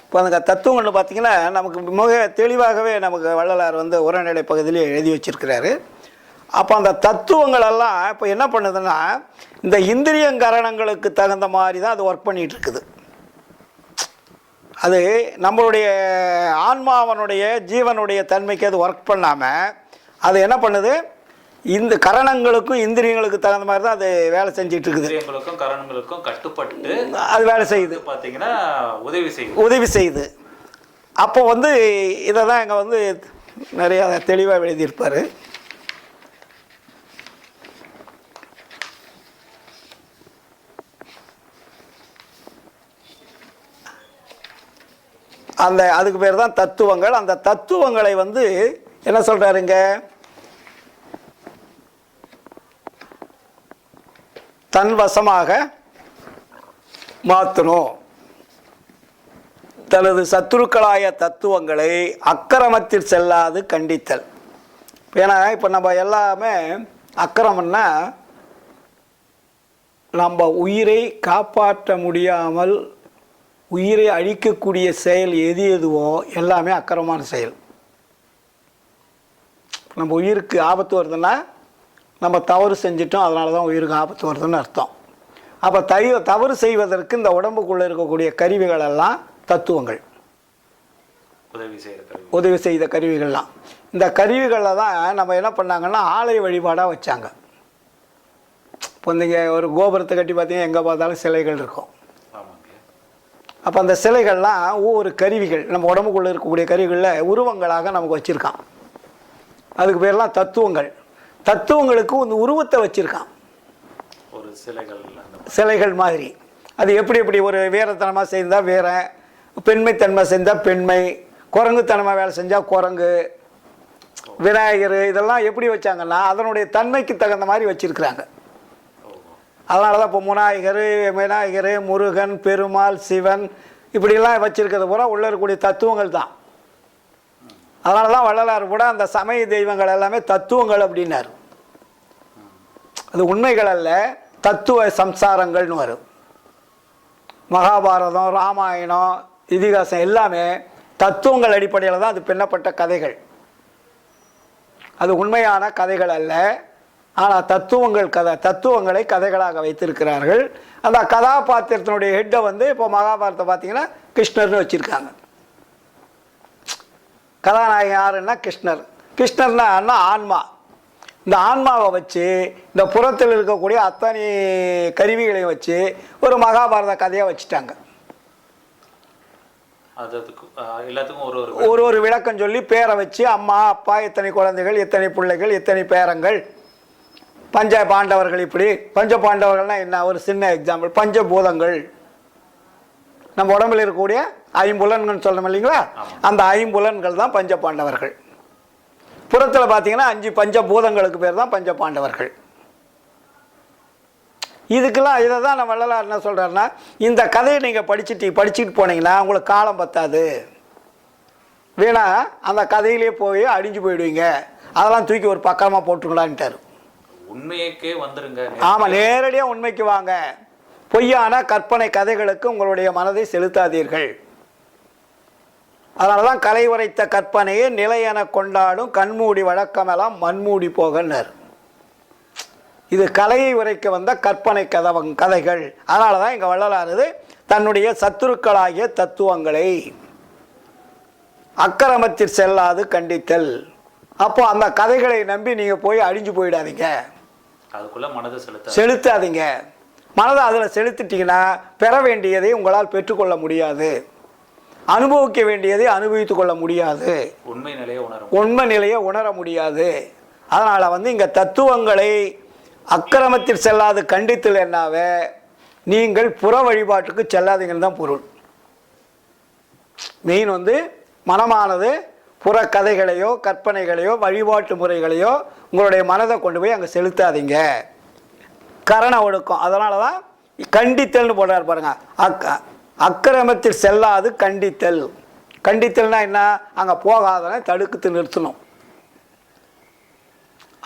இப்போ அந்த தத்துவங்கள்னு பார்த்திங்கன்னா நமக்கு மிக தெளிவாகவே நமக்கு வள்ளலார் உரைநடை பகுதியிலே எழுதி வச்சிருக்கிறாரு. அப்போ அந்த தத்துவங்களெல்லாம் இப்போ என்ன பண்ணுதுன்னா இந்த இந்திரியங்கரணங்களுக்கு தகுந்த மாதிரி தான் அது ஒர்க் பண்ணிகிட்டு இருக்குது. அது நம்மளுடைய ஆன்மாவனுடைய ஜீவனுடைய தன்மைக்கு அது ஒர்க் பண்ணாமல் அது என்ன பண்ணுது, இந்த கரணங்களுக்கும் இந்திரியங்களுக்கு தகுந்த மாதிரி தான் அது வேலை செஞ்சிட்டு இருக்குது. இந்திரியங்களுக்கும் கரணங்களுக்கும் கட்டுப்பட்டு அது வேலை செய்யுது. பார்த்தீங்கன்னா உதவி செய்யுது. அப்போ இதை தான் இங்கே நிறையா தெளிவாக எழுதியிருப்பார். அதுக்கு பேர் தான் தத்துவங்கள். அந்த தத்துவங்களை என்ன சொல்கிறாருங்க, தன் வசமாக மாற்றணும். தனது சத்துருக்களாய தத்துவங்களை அக்கிரமத்தில் செல்லாது கண்டித்தல். ஏன்னா இப்போ நம்ம எல்லாமே அக்கிரமம்னா நம்ம உயிரை காப்பாற்ற முடியாமல் உயிரை அழிக்கக்கூடிய செயல் எதுவோ எல்லாமே அக்கிரமமான செயல். நம்ம உயிருக்கு ஆபத்து வருதுன்னா நம்ம தவறு செஞ்சிட்டோம், அதனால தான் உயிருக்கு ஆபத்து வருதுன்னு அர்த்தம். அப்போ தவறு செய்வதற்கு இந்த உடம்புக்குள்ளே இருக்கக்கூடிய கருவிகள் எல்லாம் தத்துவங்கள், உதவி செய்த கருவிகள்லாம். இந்த கருவிகளில் தான் நம்ம என்ன பண்ணாங்கன்னா ஆலய வழிபாடாக வச்சாங்க. இப்போ நீங்கள் ஒரு கோபுரத்தை கட்டி பார்த்தீங்கன்னா எங்கே பார்த்தாலும் சிலைகள் இருக்கும். அப்போ அந்த சிலைகள்லாம் ஒவ்வொரு கருவிகள், நம்ம உடம்புக்குள்ளே இருக்கக்கூடிய கருவிகளில் உருவங்களாக நமக்கு வச்சுருக்கான். அதுக்கு பேர்லாம் தத்துவங்கள். தத்துவங்களுக்கு ஒரு உருவத்தை வச்சுருக்கான், ஒரு சிலைகள் மாதிரி. அது எப்படி ஒரு வீரத்தனமாக செய்தால் வீரன், பெண்மைத்தன்மை செஞ்சால் பெண்மை, குரங்குத்தனமாக வேலை செஞ்சால் குரங்கு, விநாயகர், இதெல்லாம் எப்படி வச்சாங்கன்னா அதனுடைய தன்மைக்கு தகுந்த மாதிரி வச்சுருக்குறாங்க. அதனால தான் இப்போ விநாயகர், முருகன், பெருமாள், சிவன் இப்படிலாம் வச்சுருக்கிறது பூரா உள்ளே இருக்கக்கூடிய தத்துவங்கள் தான். அதனால தான் வள்ளலார் கூட அந்த சமய தெய்வங்கள் எல்லாமே தத்துவங்கள் அப்படின்னாரு. அது உண்மைகள் அல்ல, தத்துவ சம்சாரங்கள்னு வரும். மகாபாரதம், ராமாயணம், இதிகாசம் எல்லாமே தத்துவங்கள் அடிப்படையில் தான் அது பின்னப்பட்ட கதைகள். அது உண்மையான கதைகள் அல்ல, ஆனால் தத்துவங்களை கதைகளாக வைத்திருக்கிறார்கள். அந்த கதாபாத்திரத்தினுடைய ஹெட்டை வந்து இப்போ மகாபாரதத்தை பார்த்தீங்கன்னா கிருஷ்ணர்னு வச்சுருக்காங்க. கதாநாயகன் யாருன்னா கிருஷ்ணர். கிருஷ்ணர்னா ஆன்மா. இந்த ஆன்மாவை வச்சு இந்த புறத்தில் இருக்கக்கூடிய அத்தனை கருவிகளையும் வச்சு ஒரு மகாபாரத கதையாக வச்சுட்டாங்க. ஒரு விளக்கம் சொல்லி பேரை வச்சு அம்மா அப்பா, எத்தனை குழந்தைகள், எத்தனை பிள்ளைகள், எத்தனை பேரங்கள், பஞ்ச பாண்டவர்கள். இப்படி பஞ்ச பாண்டவர்கள்னா என்ன, ஒரு சின்ன எக்ஸாம்பிள். பஞ்சபூதங்கள், நம்ம உடம்புல இருக்கக்கூடிய ஐம்புலன்கள் சொல்லணும் இல்லைங்களா, அந்த ஐம்புலன்கள் தான் பஞ்ச பாண்டவர்கள். புறத்தில் பார்த்தீங்கன்னா 5 பஞ்சபூதங்களுக்கு பேர் தான் பஞ்ச பாண்டவர்கள். இதுக்கெல்லாம் இதை தான் நம்ம வள்ளலார் என்ன சொல்கிறாருன்னா, இந்த கதையை நீங்கள் படிச்சுட்டு போனீங்கன்னா உங்களுக்கு காலம் பத்தாது, வேணா அந்த கதையிலே போய் அடிஞ்சு போயிடுவீங்க, அதெல்லாம் தூக்கி ஒரு பக்கமாக போட்டுருங்களான்ட்டார். உண்மையக்கே வந்துருங்க. ஆமாம், நேரடியாக உண்மைக்கு வாங்க. பொய்யான கற்பனை கதைகளுக்கு உங்களுடைய மனதை செலுத்தாதீர்கள். அதனால தான் கலை உரைத்த கற்பனையை நிலையென கொண்டாடும் கண்மூடி வழக்கமெல்லாம் மண்மூடி போகன்னார். இது கலையை உரைக்க வந்த கற்பனை கதைகள். அதனால தான் இங்கே வள்ளலானது தன்னுடைய சத்துருக்களாகிய தத்துவங்களை அக்கிரமத்தில் செல்லாது கண்டித்தல். அப்போ அந்த கதைகளை நம்பி நீங்கள் போய் அழிஞ்சு போயிடாதீங்க, அதுக்குள்ள மனதை செலுத்தாதீங்க. மனதை அதில் செலுத்திட்டீங்கன்னா பெற வேண்டியதை உங்களால் பெற்றுக்கொள்ள முடியாது, அனுபவிக்க வேண்டியதை அனுபவித்து கொள்ள முடியாது, உண்மை நிலையை உணர முடியாது. அதனால் வந்து இங்கே தத்துவங்களை அக்கிரமத்தில் செல்லாது கண்டித்தல் என்னாவே நீங்கள் புற வழிபாட்டுக்கு செல்லாதீங்கன்னு தான் பொருள். மெயின் வந்து மனமானது புற கதைகளையோ கற்பனைகளையோ வழிபாட்டு முறைகளையோ உங்களுடைய மனதை கொண்டு போய் அங்கே செலுத்தாதீங்க. கரண ஒழுக்கம். அதனால தான் கண்டித்தல்னு போடுறாரு பாருங்க. அக்கிரமத்தில் செல்லாது கண்டித்தல். கண்டித்தல்னா என்ன, அங்கே போகாதன தடுத்து நிறுத்தணும்.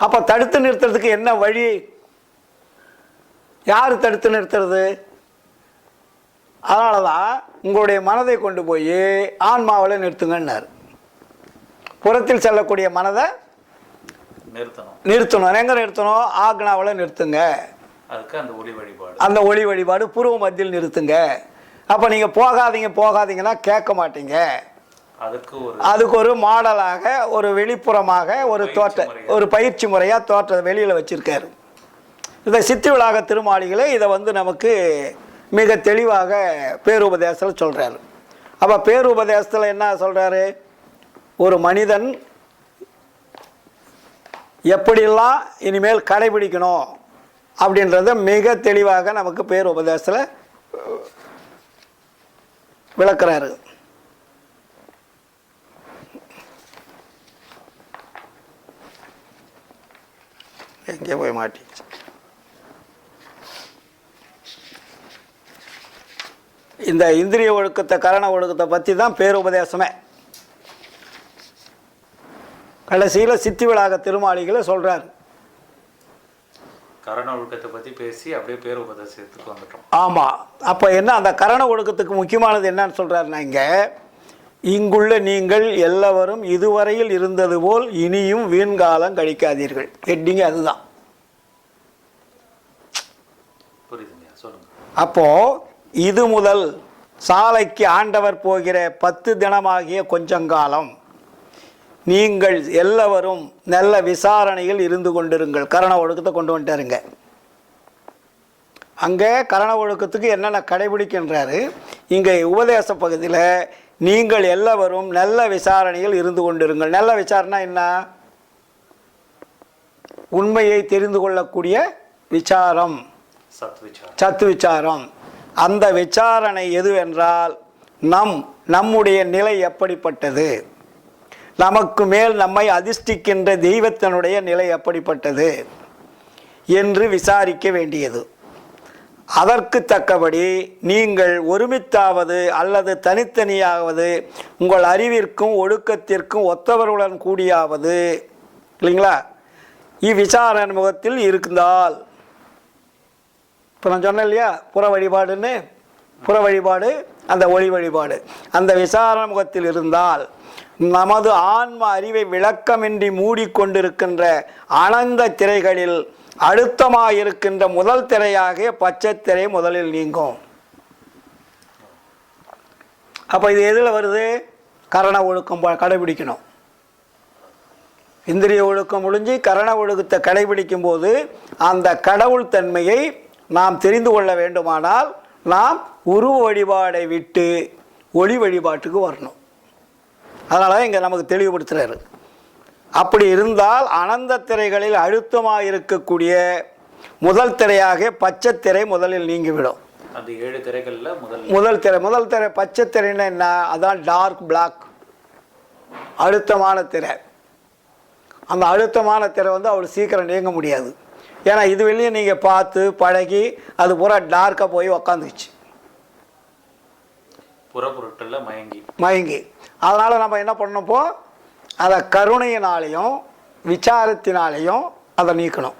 அப்போ தடுத்து நிறுத்துறதுக்கு என்ன வழி, யார் தடுத்து நிறுத்துறது? அதனால தான் உங்களுடைய மனதை கொண்டு போய் ஆன்மாவில் நிறுத்துங்கன்னார். புறத்தில் செல்லக்கூடிய மனதை நிறுத்தணும். எங்கே நிறுத்தணும்? ஆக்னாவில் நிறுத்துங்க. அந்த ஒளி வழிபாடு பூர்வ மத்தியில் நிறுத்துங்க. அப்போ நீங்கள் போகாதீங்கன்னா கேட்க மாட்டீங்க. அதுக்கு ஒரு மாடலாக, ஒரு வெளிப்புறமாக, ஒரு பயிற்சி முறையாக தோற்ற வெளியில் வச்சிருக்காரு. இந்த சித்தி விளாக திருமாளிகளை இதை வந்து நமக்கு மிக தெளிவாக பேருபதேசத்தில் சொல்கிறாரு. அப்போ பேருபதேசத்தில் என்ன சொல்கிறாரு, ஒரு மனிதன் எப்படிலாம் இனிமேல் கடைபிடிக்கணும் அப்படின்றத மிக தெளிவாக நமக்கு பேருபதேசத்தில் விளக்குறாரு. எங்கே போய் மாட்டிச்சு. இந்த இந்திரிய ஒழுக்கத்தை கரண ஒழுக்கத்தை பற்றி தான் பேருபதேசமே. கடைசியில் சித்தி விளாக திருமாளிகளை சொல்கிறார். கரண ஒழுக்கத்தை பற்றி பேசி அப்படியே பேருபதேசத்துக்கு வந்துட்டோம். ஆமாம். அப்போ என்ன, அந்த கரண ஒழுக்கத்துக்கு முக்கியமானது என்னன்னு சொல்கிறாருன்னா, இங்கே இங்குள்ள நீங்கள் எல்லாரும் இதுவரையில் இருந்தது போல் இனியும் வீண்காலம் கழிக்காதீர்கள். ஹெட்டிங் அதுதான். அப்போ இது முதல் சாலைக்கு ஆண்டவர் போகிற 10 தினமாகிய கொஞ்சங்காலம் நீங்கள் எல்லாரும் நல்ல விசாரணையில் இருந்து கொண்டிருங்கள். கரண ஒழுக்கத்தை கொண்டு வந்துட்டாருங்க. அங்கே கரண ஒழுக்கத்துக்கு என்னென்ன கடைபிடிக்கின்றாரு, இங்கே உபதேச பகுதியில் நீங்கள் எல்லாரும் நல்ல விசாரணையில் இருந்து கொண்டிருங்கள். நல்ல விசாரணை என்ன? உண்மையை தெரிந்து கொள்ளக்கூடிய விசாரம், சத்து விசாரம். அந்த விசாரணை எதுவென்றால் நம்முடைய நிலை எப்படிப்பட்டது, நமக்கு மேல் நம்மை அதிஷ்டிக்கின்ற தெய்வத்தினுடைய நிலை எப்படிப்பட்டது என்று விசாரிக்க வேண்டியது. அதற்கு தக்கபடி நீங்கள் ஒருமித்தாவது அல்லது தனித்தனியாவது உங்கள் அறிவிற்கும் ஒழுக்கத்திற்கும் ஒத்தவர்களுடன் கூடியாவது, இல்லைங்களா, இவ்விசாரணை முகத்தில் இருந்தால், இப்போ நான் சொன்னேன் இல்லையா, புற வழிபாடுன்னு, புற வழிபாடு அந்த ஒளி வழிபாடு, அந்த விசாரணை முகத்தில் இருந்தால் நமது ஆன்ம அறிவை விளக்கமின்றி மூடிக்கொண்டிருக்கின்ற அனந்த திரைகளில் அழுத்தமாயிருக்கின்ற முதல் திரையாக பச்சை திரை முதலில் நீங்கும். அப்போ இது எதில் வருது? கரண ஒழுக்கம் கடைபிடிக்கணும். இந்திரிய ஒழுக்கம் முடிஞ்சு கரண ஒழுக்கத்தை கடைபிடிக்கும் போது அந்த கடவுள் தன்மையை நாம் தெரிந்து கொள்ள வேண்டுமானால் நாம் உருவ வழிபாடை விட்டு ஒளி வழிபாட்டுக்கு வரணும். அதனால தான் இங்கே நமக்கு தெளிவுபடுத்துகிறாரு. அப்படி இருந்தால் அனந்த திரைகளில் அழுத்தமாக இருக்கக்கூடிய முதல் திரையாக பச்சை திரை முதலில் நீங்கிவிடும். அந்த 7 திரைகளில் முதல் திரை பச்சை திரைன்னா என்ன? அதான் டார்க் பிளாக், அழுத்தமான திரை. அந்த அழுத்தமான திரை வந்து அவ்வளோ சீக்கிரம் நீங்க முடியாது. ஏன்னா இது வெளியே நீங்கள் பார்த்து பழகி அது பூரா டார்க்காக போய் உக்காந்துச்சு, புறப்பொருட்களில் மயங்கி. அதனால் நம்ம என்ன பண்ணப்போ அதை கருணையினாலையும் விசாரத்தினாலையும் அதை நீக்கணும்.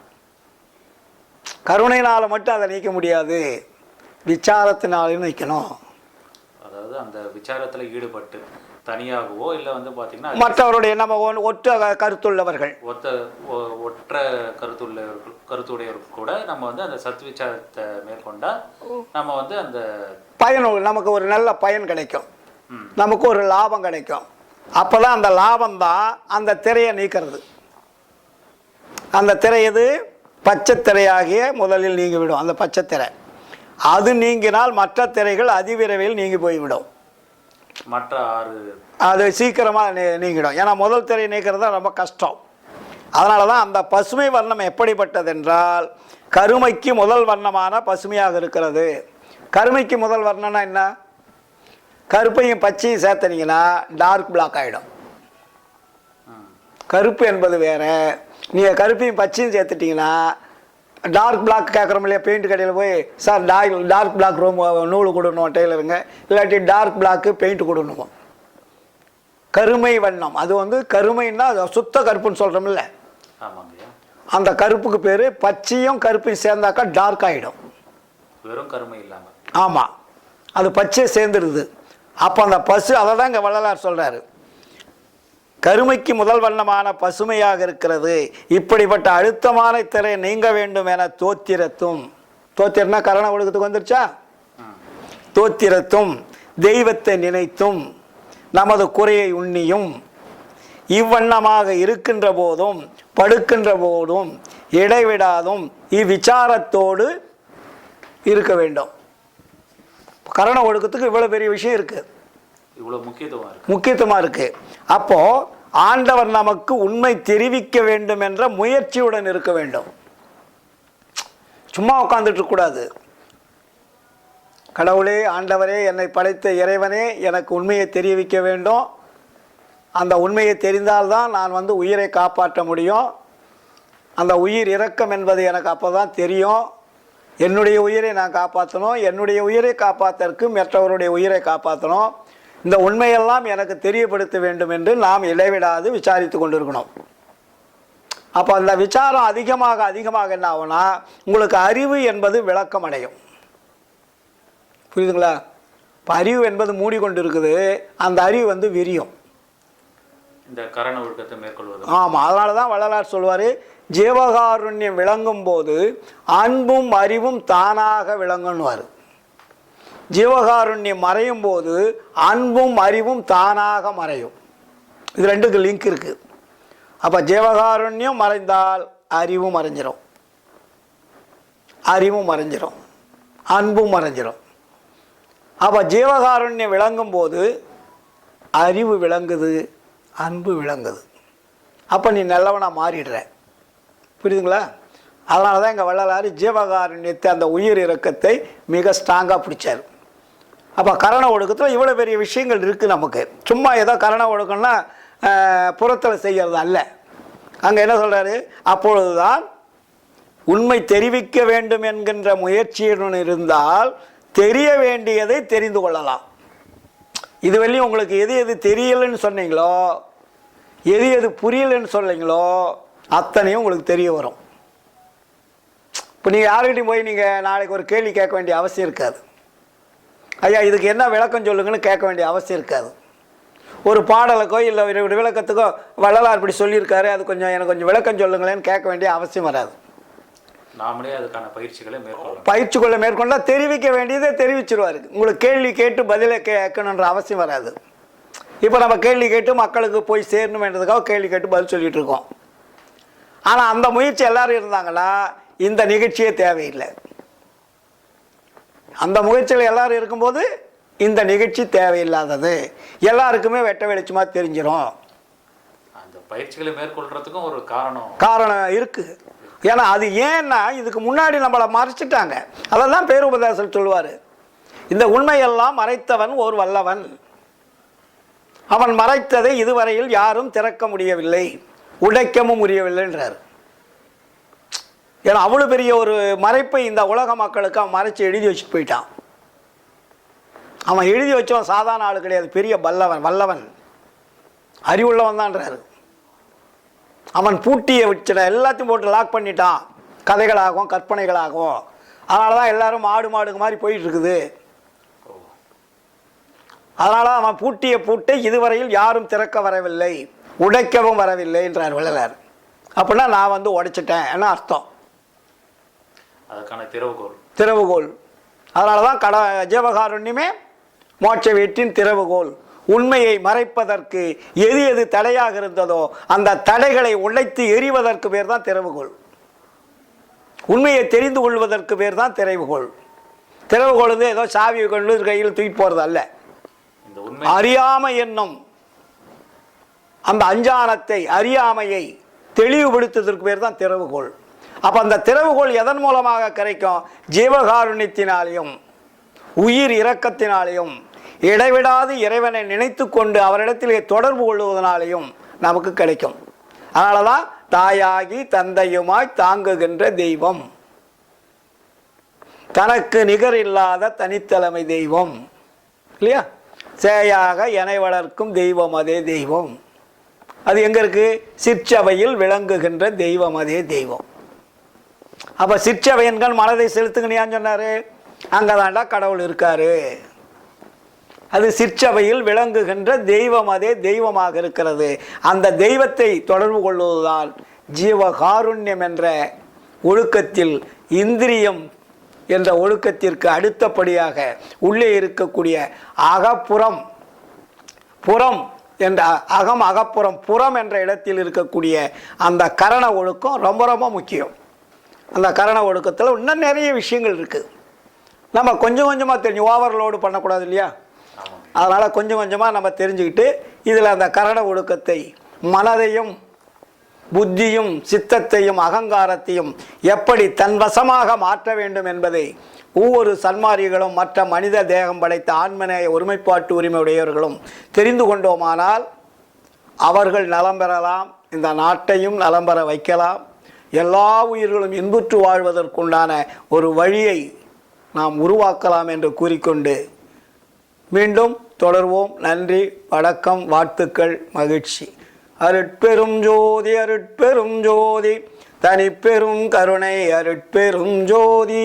கருணையினால் மட்டும் அதை நீக்க முடியாது, விசாரத்தினாலையும் நீக்கணும். அதாவது அந்த விசாரத்தில் ஈடுபட்டு தனியாகவோ இல்லை வந்து பார்த்தீங்கன்னா மற்றவருடைய நம்ம ஒற்ற கருத்துள்ளவர்கள், ஒற்ற கருத்துடையவர்கள் கூட நம்ம வந்து அந்த சத் விசாரத்தை மேற்கொண்டால் நம்ம வந்து அந்த பயன், நமக்கு ஒரு நல்ல பயன் கிடைக்கும், நமக்கு ஒரு லாபம் கிடைக்கும். அப்போ தான் அந்த லாபம்தான் அந்த திரையை நீக்கிறது. அந்த திரை எது? பச்சை திரையாகிய முதலில் நீங்கிவிடும். அந்த பச்சை திரை அது நீங்கினால் மற்ற திரைகள் அதிவிரைவில் நீங்கி போய்விடும். மற்ற அது சீக்கிரமாக நீங்கிடும். ஏன்னா முதல் திரை நீக்கிறது ரொம்ப கஷ்டம். அதனால தான் அந்த பசுமை வர்ணம் எப்படிப்பட்டது என்றால் கருமைக்கு முதல் வர்ணமான பசுமையாக இருக்கிறது. கருமைக்கு முதல் வர்ணம்னா என்ன? கருப்பையும் பச்சையும் சேர்த்தனீங்கன்னா டார்க் பிளாக் ஆகிடும். கருப்பு என்பது வேறு. நீங்கள் கருப்பையும் பச்சையும் சேர்த்துட்டிங்கன்னா டார்க் பிளாக் கேட்குறோம் இல்லையா, பெயிண்ட் கடையில் போய் சார் டார்க் பிளாக் நூல் கொடுக்கணும் டெய்லருங்க, இல்லாட்டி டார்க் பிளாக்கு பெயிண்ட் கொடுக்கணும். கருமை வண்ணம் அது வந்து கருமைன்னா சுத்த கருப்புன்னு சொல்கிறோம்ல, அந்த கருப்புக்கு பேர். பச்சையும் கருப்பையும் சேர்ந்தாக்கா டார்க் ஆகிடும், வெறும் கருமை இல்லாமல். ஆமாம், அது பச்சை சேர்ந்துடுது. அப்போ அந்த பசு, அதை தான் இங்கே வள்ளலார் சொல்கிறாரு, கருமைக்கு முதல் வண்ணமான பசுமையாக இருக்கிறது. இப்படிப்பட்ட அழுத்தமான திரை நீங்க வேண்டும் என தோத்திரத்தும், தோத்திரம்னா கரண ஒழுக்கத்துக்கு வந்துருச்சா, தோத்திரத்தும் தெய்வத்தை நினைத்தும் நமது குறையை உண்ணியும் இவ்வண்ணமாக இருக்கின்ற போதும் படுக்கின்ற போதும் இடைவிடாதும் இவ்விசாரத்தோடு இருக்க வேண்டும். கரண ஒழுக்கத்துக்கு இவ்வளோ பெரிய விஷயம் இருக்குது, இவ்வளோ முக்கியத்துவமாக இருக்குது. அப்போது ஆண்டவர் நமக்கு உண்மை தெரிவிக்க வேண்டும் என்ற முயற்சியுடன் இருக்க வேண்டும். சும்மா உட்காந்துட்டு இருக்கக்கூடாது. கடவுளே, ஆண்டவரே, என்னை படைத்த இறைவனே, எனக்கு உண்மையை தெரிவிக்க வேண்டும். அந்த உண்மையை தெரிந்தால்தான் நான் வந்து உயிரை காப்பாற்ற முடியும். அந்த உயிர் இரக்கம் என்பது எனக்கு அப்போ தான் தெரியும். என்னுடைய உயிரை நான் காப்பாற்றணும், என்னுடைய உயிரை காப்பாற்றற்கு மற்றவருடைய உயிரை காப்பாற்றணும். இந்த உண்மையெல்லாம் எனக்கு தெரியப்படுத்த வேண்டும் என்று நாம் இடைவிடாது விசாரித்து கொண்டிருக்கணும். அப்போ அந்த விசாரம் அதிகமாக அதிகமாக என்ன ஆகும்னா உங்களுக்கு அறிவு என்பது விளக்கம் அடையும். புரியுதுங்களா? இப்போ அறிவு என்பது மூடிக்கொண்டு இருக்குது, அந்த அறிவு வந்து விரியும். இந்த கரண ஒழுக்கத்தை மேற்கொள்வது. ஆமாம், அதனால தான் வள்ளலார் சொல்வார், ஜீவகாருண்யம் விளங்கும் போது அன்பும் அறிவும் தானாக விளங்குன்னுவார். ஜீவகாருண்யம் மறையும் போது அன்பும் அறிவும் தானாக மறையும். இது ரெண்டுக்கு லிங்க் இருக்குது. அப்போ ஜீவகாருண்யம் மறைந்தால் அறிவும் மறைஞ்சிரும், அறிவும் மறைஞ்சிரும், அன்பும் மறைஞ்சிரும். அப்போ ஜீவகாருண்யம் விளங்கும் போது அறிவு விளங்குது, அன்பு விளங்குது. அப்போ நீ நல்லவனாக மாறிடுற. புரியுதுங்களா? அதனால தான் எங்கள் வள்ளலார் ஜீவகாருண்யத்தை, அந்த உயிர் இறக்கத்தை மிக ஸ்ட்ராங்காக பிடிச்சார். அப்போ கரண ஒழுக்கத்தில் இவ்வளோ பெரிய விஷயங்கள் இருக்குது நமக்கு. சும்மா ஏதோ கரண ஒழுக்கம்னா புறத்தில் செய்கிறது அல்ல. அங்கே என்ன சொல்கிறாரு, அப்பொழுதுதான் உண்மை தெரிவிக்க வேண்டும் என்கின்ற முயற்சியுடன் இருந்தால் தெரிய வேண்டியதை தெரிந்து கொள்ளலாம். இதுவரையும் உங்களுக்கு எது எது தெரியலைன்னு சொன்னீங்களோ, எது எது புரியலைன்னு சொன்னீங்களோ, அத்தனையும் உங்களுக்கு தெரிய வரும். இப்போ நீங்கள் யாருக்கிட்டையும் போய் நீங்கள் நாளைக்கு ஒரு கேள்வி கேட்க வேண்டிய அவசியம் இருக்காது. ஐயா இதுக்கு என்ன விளக்கம் சொல்லுங்கன்னு கேட்க வேண்டிய அவசியம் இருக்காது. ஒரு பாடலுக்கோ இல்லை ஒரு விளக்கத்துக்கோ வள்ளலார் இப்படி சொல்லியிருக்காரு, அது எனக்கு கொஞ்சம் விளக்கம் சொல்லுங்களேன்னு கேட்க வேண்டிய அவசியம் வராது. நாமளே அதுக்கான பயிற்சிகளை மேற்கொண்டால் தெரிவிக்க வேண்டியதை தெரிவிச்சிருவாரு. உங்களுக்கு கேள்வி கேட்டு பதிலை கேட்கணுன்ற அவசியம் வராது. இப்போ நம்ம கேள்வி கேட்டு மக்களுக்கு போய் சேரணுமென்றதுக்காக கேள்வி கேட்டு பதில் சொல்லிகிட்டு இருக்கோம். ஆனால் அந்த முயற்சி எல்லாரும் இருந்தாங்கன்னா இந்த நிகழ்ச்சியே தேவையில்லை. அந்த முயற்சியில் எல்லாரும் இருக்கும்போது இந்த நிகழ்ச்சி தேவையில்லாதது, எல்லாருக்குமே வெட்ட வெளிச்சமாக தெரிஞ்சிடும். அந்த பயிற்சிகளை மேற்கொள்றதுக்கும் ஒரு காரணம் இருக்குது. ஏன்னா அது ஏன்னா இதுக்கு முன்னாடி நம்மளை மறைச்சிட்டாங்க. அதெல்லாம் பேருபதேசம் சொல்லுவார், இந்த உண்மையெல்லாம் மறைத்தவன் ஒரு வல்லவன், அவன் மறைத்ததை இதுவரையில் யாரும் திறக்க முடியவில்லை, உடைக்கவும் முடியவில்லைன்றார். ஏன்னா அவ்வளோ பெரிய ஒரு மறைப்பை இந்த உலக மக்களுக்கு அவன் மறைச்சி எழுதி வச்சுட்டு போயிட்டான். அவன் எழுதி வச்சவன் சாதாரண ஆள் கிடையாது, பெரிய வல்லவன் அறிவுள்ளவன் தான்றாரு. அவன் பூட்டிய வச்சிட எல்லாத்தையும் போட்டு லாக் பண்ணிட்டான், கதைகளாகவும் கற்பனைகளாகவும். அதனால தான் எல்லாரும் மாடுக்கு மாதிரி போயிட்டு இருக்குது. அதனால அவன் பூட்டிய பூட்டை இதுவரையில் யாரும் திறக்க வரவில்லை, உடைக்கவும் வரவில்லை என்றார் வள்ளலார். அப்படின்னா நான் வந்து உடைச்சிட்டேன் என்ன அர்த்தம்? அதுக்கான திறவுகோல். அதனால தான் ஜீவகாருண்யமே மோட்ச வீட்டின் திறவுகோல். உண்மையை மறைப்பதற்கு எது எது தடையாக இருந்ததோ அந்த தடைகளை உடைத்து எறிவதற்கு பேர் தான் திறவுகோல். உண்மையை தெரிந்து கொள்வதற்கு பேர் தான் திறவுகோல். திறவுகோல் வந்து ஏதோ சாவியை கொண்டு கையில் தூக்கி போகிறது அல்ல. அறியாமை என்னும் அந்த அஞ்ஞானத்தை, அறியாமையை தெளிவுபடுத்துவதற்கு பேர் தான் திறவுகோல். அப்போ அந்த திறவுகோல் எதன் மூலமாக கிடைக்கும்? ஜீவகாருண்யத்தினாலேயும் உயிர் இரக்கத்தினாலேயும் இடைவிடாது இறைவனை நினைத்து கொண்டு அவரிடத்திலே தொடர்பு கொள்வதனாலேயும் நமக்கு கிடைக்கும். அதனால தான் தாயாகி தந்தையுமாய் தாங்குகின்ற தெய்வம், தனக்கு நிகர் இல்லாத தனித்தலைமை தெய்வம் இல்லையா? சேயாக எனை வளர்க்கும் தெய்வம் அதே தெய்வம். அது எங்கே இருக்குது? சிற்சபையில் விளங்குகின்ற தெய்வம் அதே தெய்வம். அப்போ சிற்சபையன்கள் மனதை செலுத்துங்கன்னு சொன்னார். அங்கே தாண்டா கடவுள் இருக்காரு. அது சிற்சபையில் விளங்குகின்ற தெய்வம் அதே தெய்வமாக இருக்கிறது. அந்த தெய்வத்தை தொடர்பு கொள்வதுதான் ஜீவகாருண்யம் என்ற ஒழுக்கத்தில், இந்திரியம் என்ற ஒழுக்கத்திற்கு அடுத்தபடியாக உள்ளே இருக்கக்கூடிய அகப்புறம், புறம் என்ற அகப்புறம், புறம் என்ற இடத்தில் இருக்கக்கூடிய அந்த கரண ஒழுக்கம் ரொம்ப ரொம்ப முக்கியம். அந்த கரண ஒழுக்கத்தில் இன்னும் நிறைய விஷயங்கள் இருக்குது. நம்ம கொஞ்சம் கொஞ்சமாக தெரிஞ்சு ஓவர்லோடு பண்ணக்கூடாது இல்லையா? அதனால் கொஞ்சம் கொஞ்சமாக நம்ம தெரிஞ்சுக்கிட்டு இதில் அந்த கரண ஒழுக்கத்தை, மனதையும் புத்தியும் சித்தத்தையும் அகங்காரத்தையும் எப்படி தன்வசமாக மாற்ற வேண்டும் என்பதை ஒவ்வொரு சன்மார்க்கிகளும் மற்ற மனித தேகம் படைத்த ஆன்மநேய ஒருமைப்பாட்டு உரிமை உடையவர்களும் தெரிந்து கொண்டோமானால் அவர்கள் நலம் பெறலாம், இந்த நாட்டையும் நலம் பெற வைக்கலாம், எல்லா உயிர்களும் இன்புற்று வாழ்வதற்குண்டான ஒரு வழியை நாம் உருவாக்கலாம் என்று கூறிக்கொண்டு மீண்டும் தொடர்வோம். நன்றி, வணக்கம், வாழ்த்துக்கள், மகிழ்ச்சி. அருட்பெரும் ஜோதி, அருட்பெரும் ஜோதி, தனிப்பெரும் கருணை, அருட்பெரும் ஜோதி.